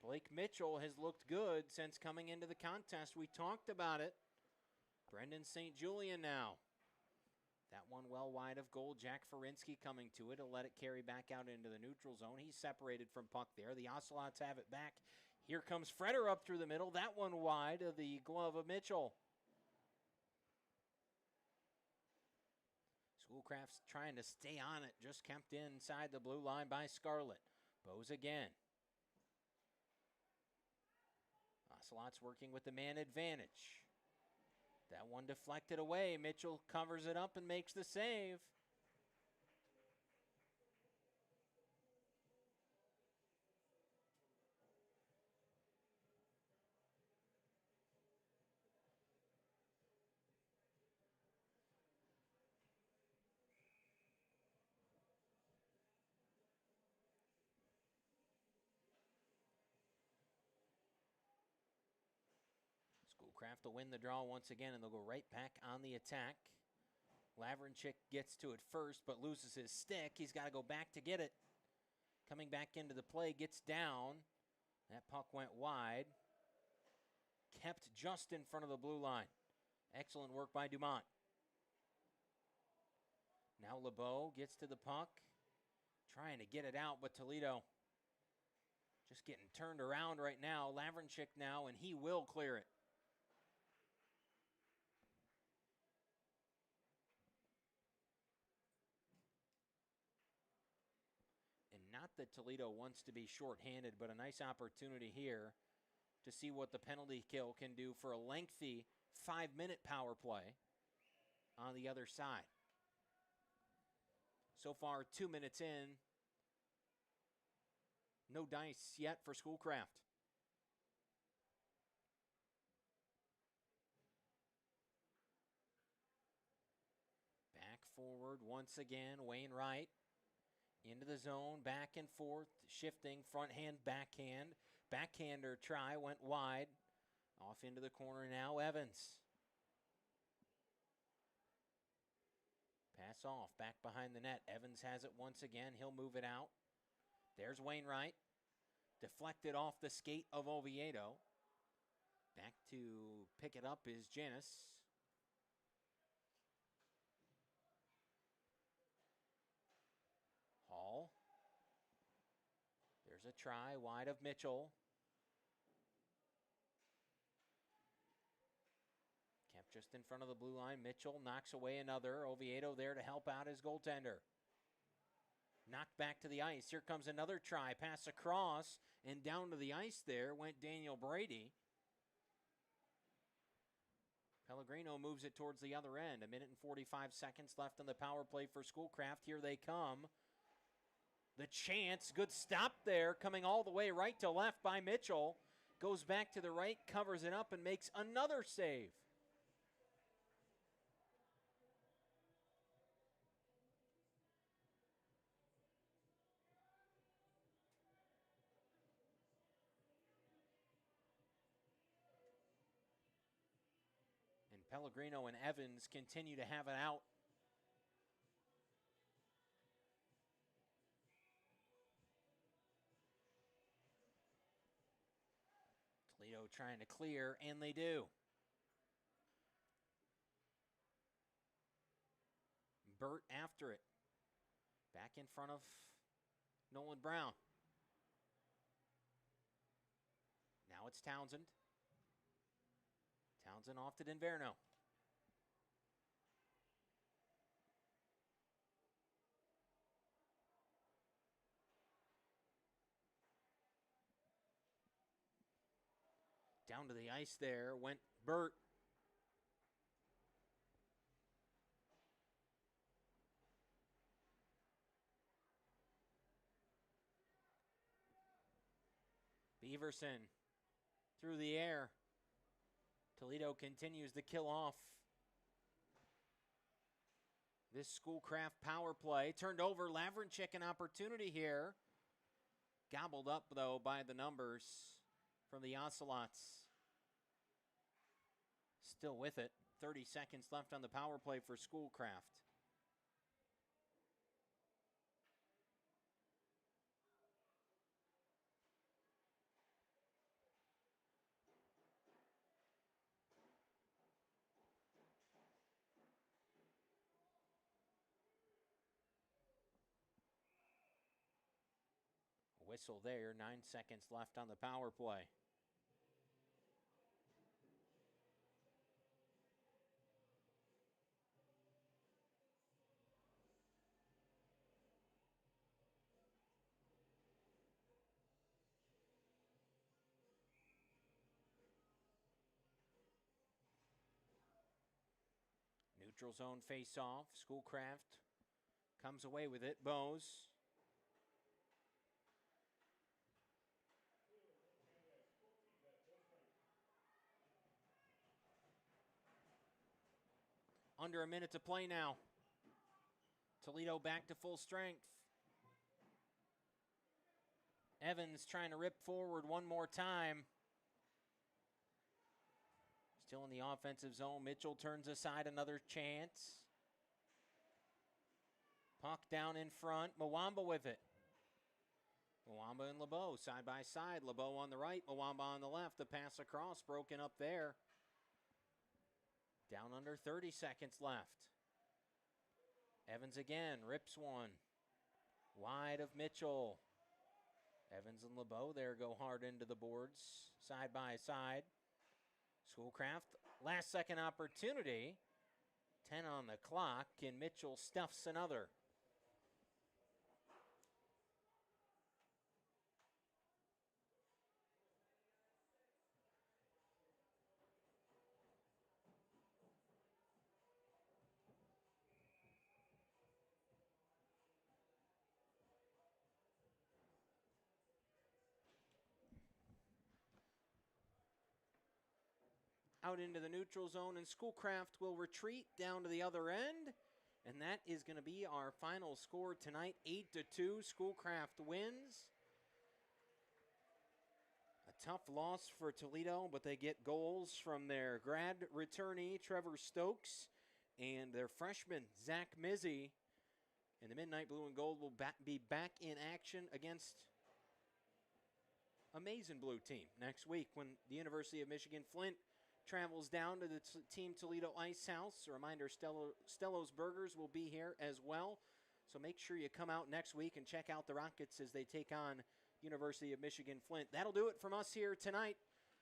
Blake Mitchell has looked good since coming into the contest. We talked about it. Brendan St. Julian now. That one well wide of goal. Jack Ferinsky coming to it. He'll let it carry back out into the neutral zone. He's separated from puck there. The Ocelots have it back. Here comes Freder up through the middle. That one wide of the glove of Mitchell. Schoolcraft's trying to stay on it. Just kept inside the blue line by Scarlett. Bose again. Ocelots working with the man advantage. That one deflected away. Mitchell covers it up and makes the save. Schoolcraft will win the draw once again, and they'll go right back on the attack. Lavrenchik gets to it first, but loses his stick. He's got to go back to get it. Coming back into the play, gets down. That puck went wide. Kept just in front of the blue line. Excellent work by Dumont. Now LeBeau gets to the puck. Trying to get it out, but Toledo just getting turned around right now. Lavrenchik now, and he will clear it. And not that Toledo wants to be shorthanded, but a nice opportunity here to see what the penalty kill can do for a lengthy 5-minute power play on the other side. So far, 2 minutes in. No dice yet for Schoolcraft. Back forward once again, Wainwright. Into the zone, back and forth, shifting, front hand, backhand. Backhander try, went wide. Off into the corner now, Evans. Pass off, back behind the net. Evans has it once again. He'll move it out. There's Wainwright. Deflected off the skate of Oviedo. Back to pick it up is Janis. Hall. There's a try wide of Mitchell. Kept just in front of the blue line. Mitchell knocks away another. Oviedo there to help out his goaltender. Knocked back to the ice. Here comes another try. Pass across, and down to the ice there went Daniel Brady. Pellegrino moves it towards the other end. 1 minute and 45 seconds left on the power play for Schoolcraft. Here they come. The chance. Good stop there. Coming all the way right to left by Mitchell. Goes back to the right, covers it up, and makes another save. Pellegrino and Evans continue to have it out. Toledo trying to clear, and they do. Burt after it. Back in front of Nolan Brown. Now it's Townsend. Townsend off to Denverno. Down to the ice there went Burt. Beaverson through the air. Toledo continues to kill off this Schoolcraft power play. Turned over. Lavrenchik an opportunity here. Gobbled up, though, by the numbers from the Ocelots. Still with it. 30 seconds left on the power play for Schoolcraft. Whistle there, 9 seconds left on the power play. Neutral zone face-off. Schoolcraft comes away with it. Bose. Under a minute to play now. Toledo back to full strength. Evans trying to rip forward one more time. Still in the offensive zone. Mitchell turns aside another chance. Puck down in front. Mwamba with it. Mwamba and LeBeau side by side. LeBeau on the right, Mwamba on the left. The pass across, broken up there. Down under 30 seconds left. Evans again, rips one. Wide of Mitchell. Evans and LeBeau there go hard into the boards, side by side. Schoolcraft, last second opportunity. 10 on the clock, and Mitchell stuffs another. Out into the neutral zone, and Schoolcraft will retreat down to the other end. And that is going to be our final score tonight, 8-2. Schoolcraft wins. A tough loss for Toledo, but they get goals from their grad returnee, Trevor Stokes, and their freshman, Zach Mizzy. And the Midnight Blue and Gold will be back in action against a Maize and Blue team next week when the University of Michigan Flint travels down to the Team Toledo Ice House. A reminder, Stello's Burgers will be here as well. So make sure you come out next week and check out the Rockets as they take on University of Michigan Flint. That'll do it from us here tonight.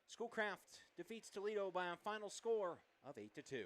Schoolcraft defeats Toledo by a final score of 8-2.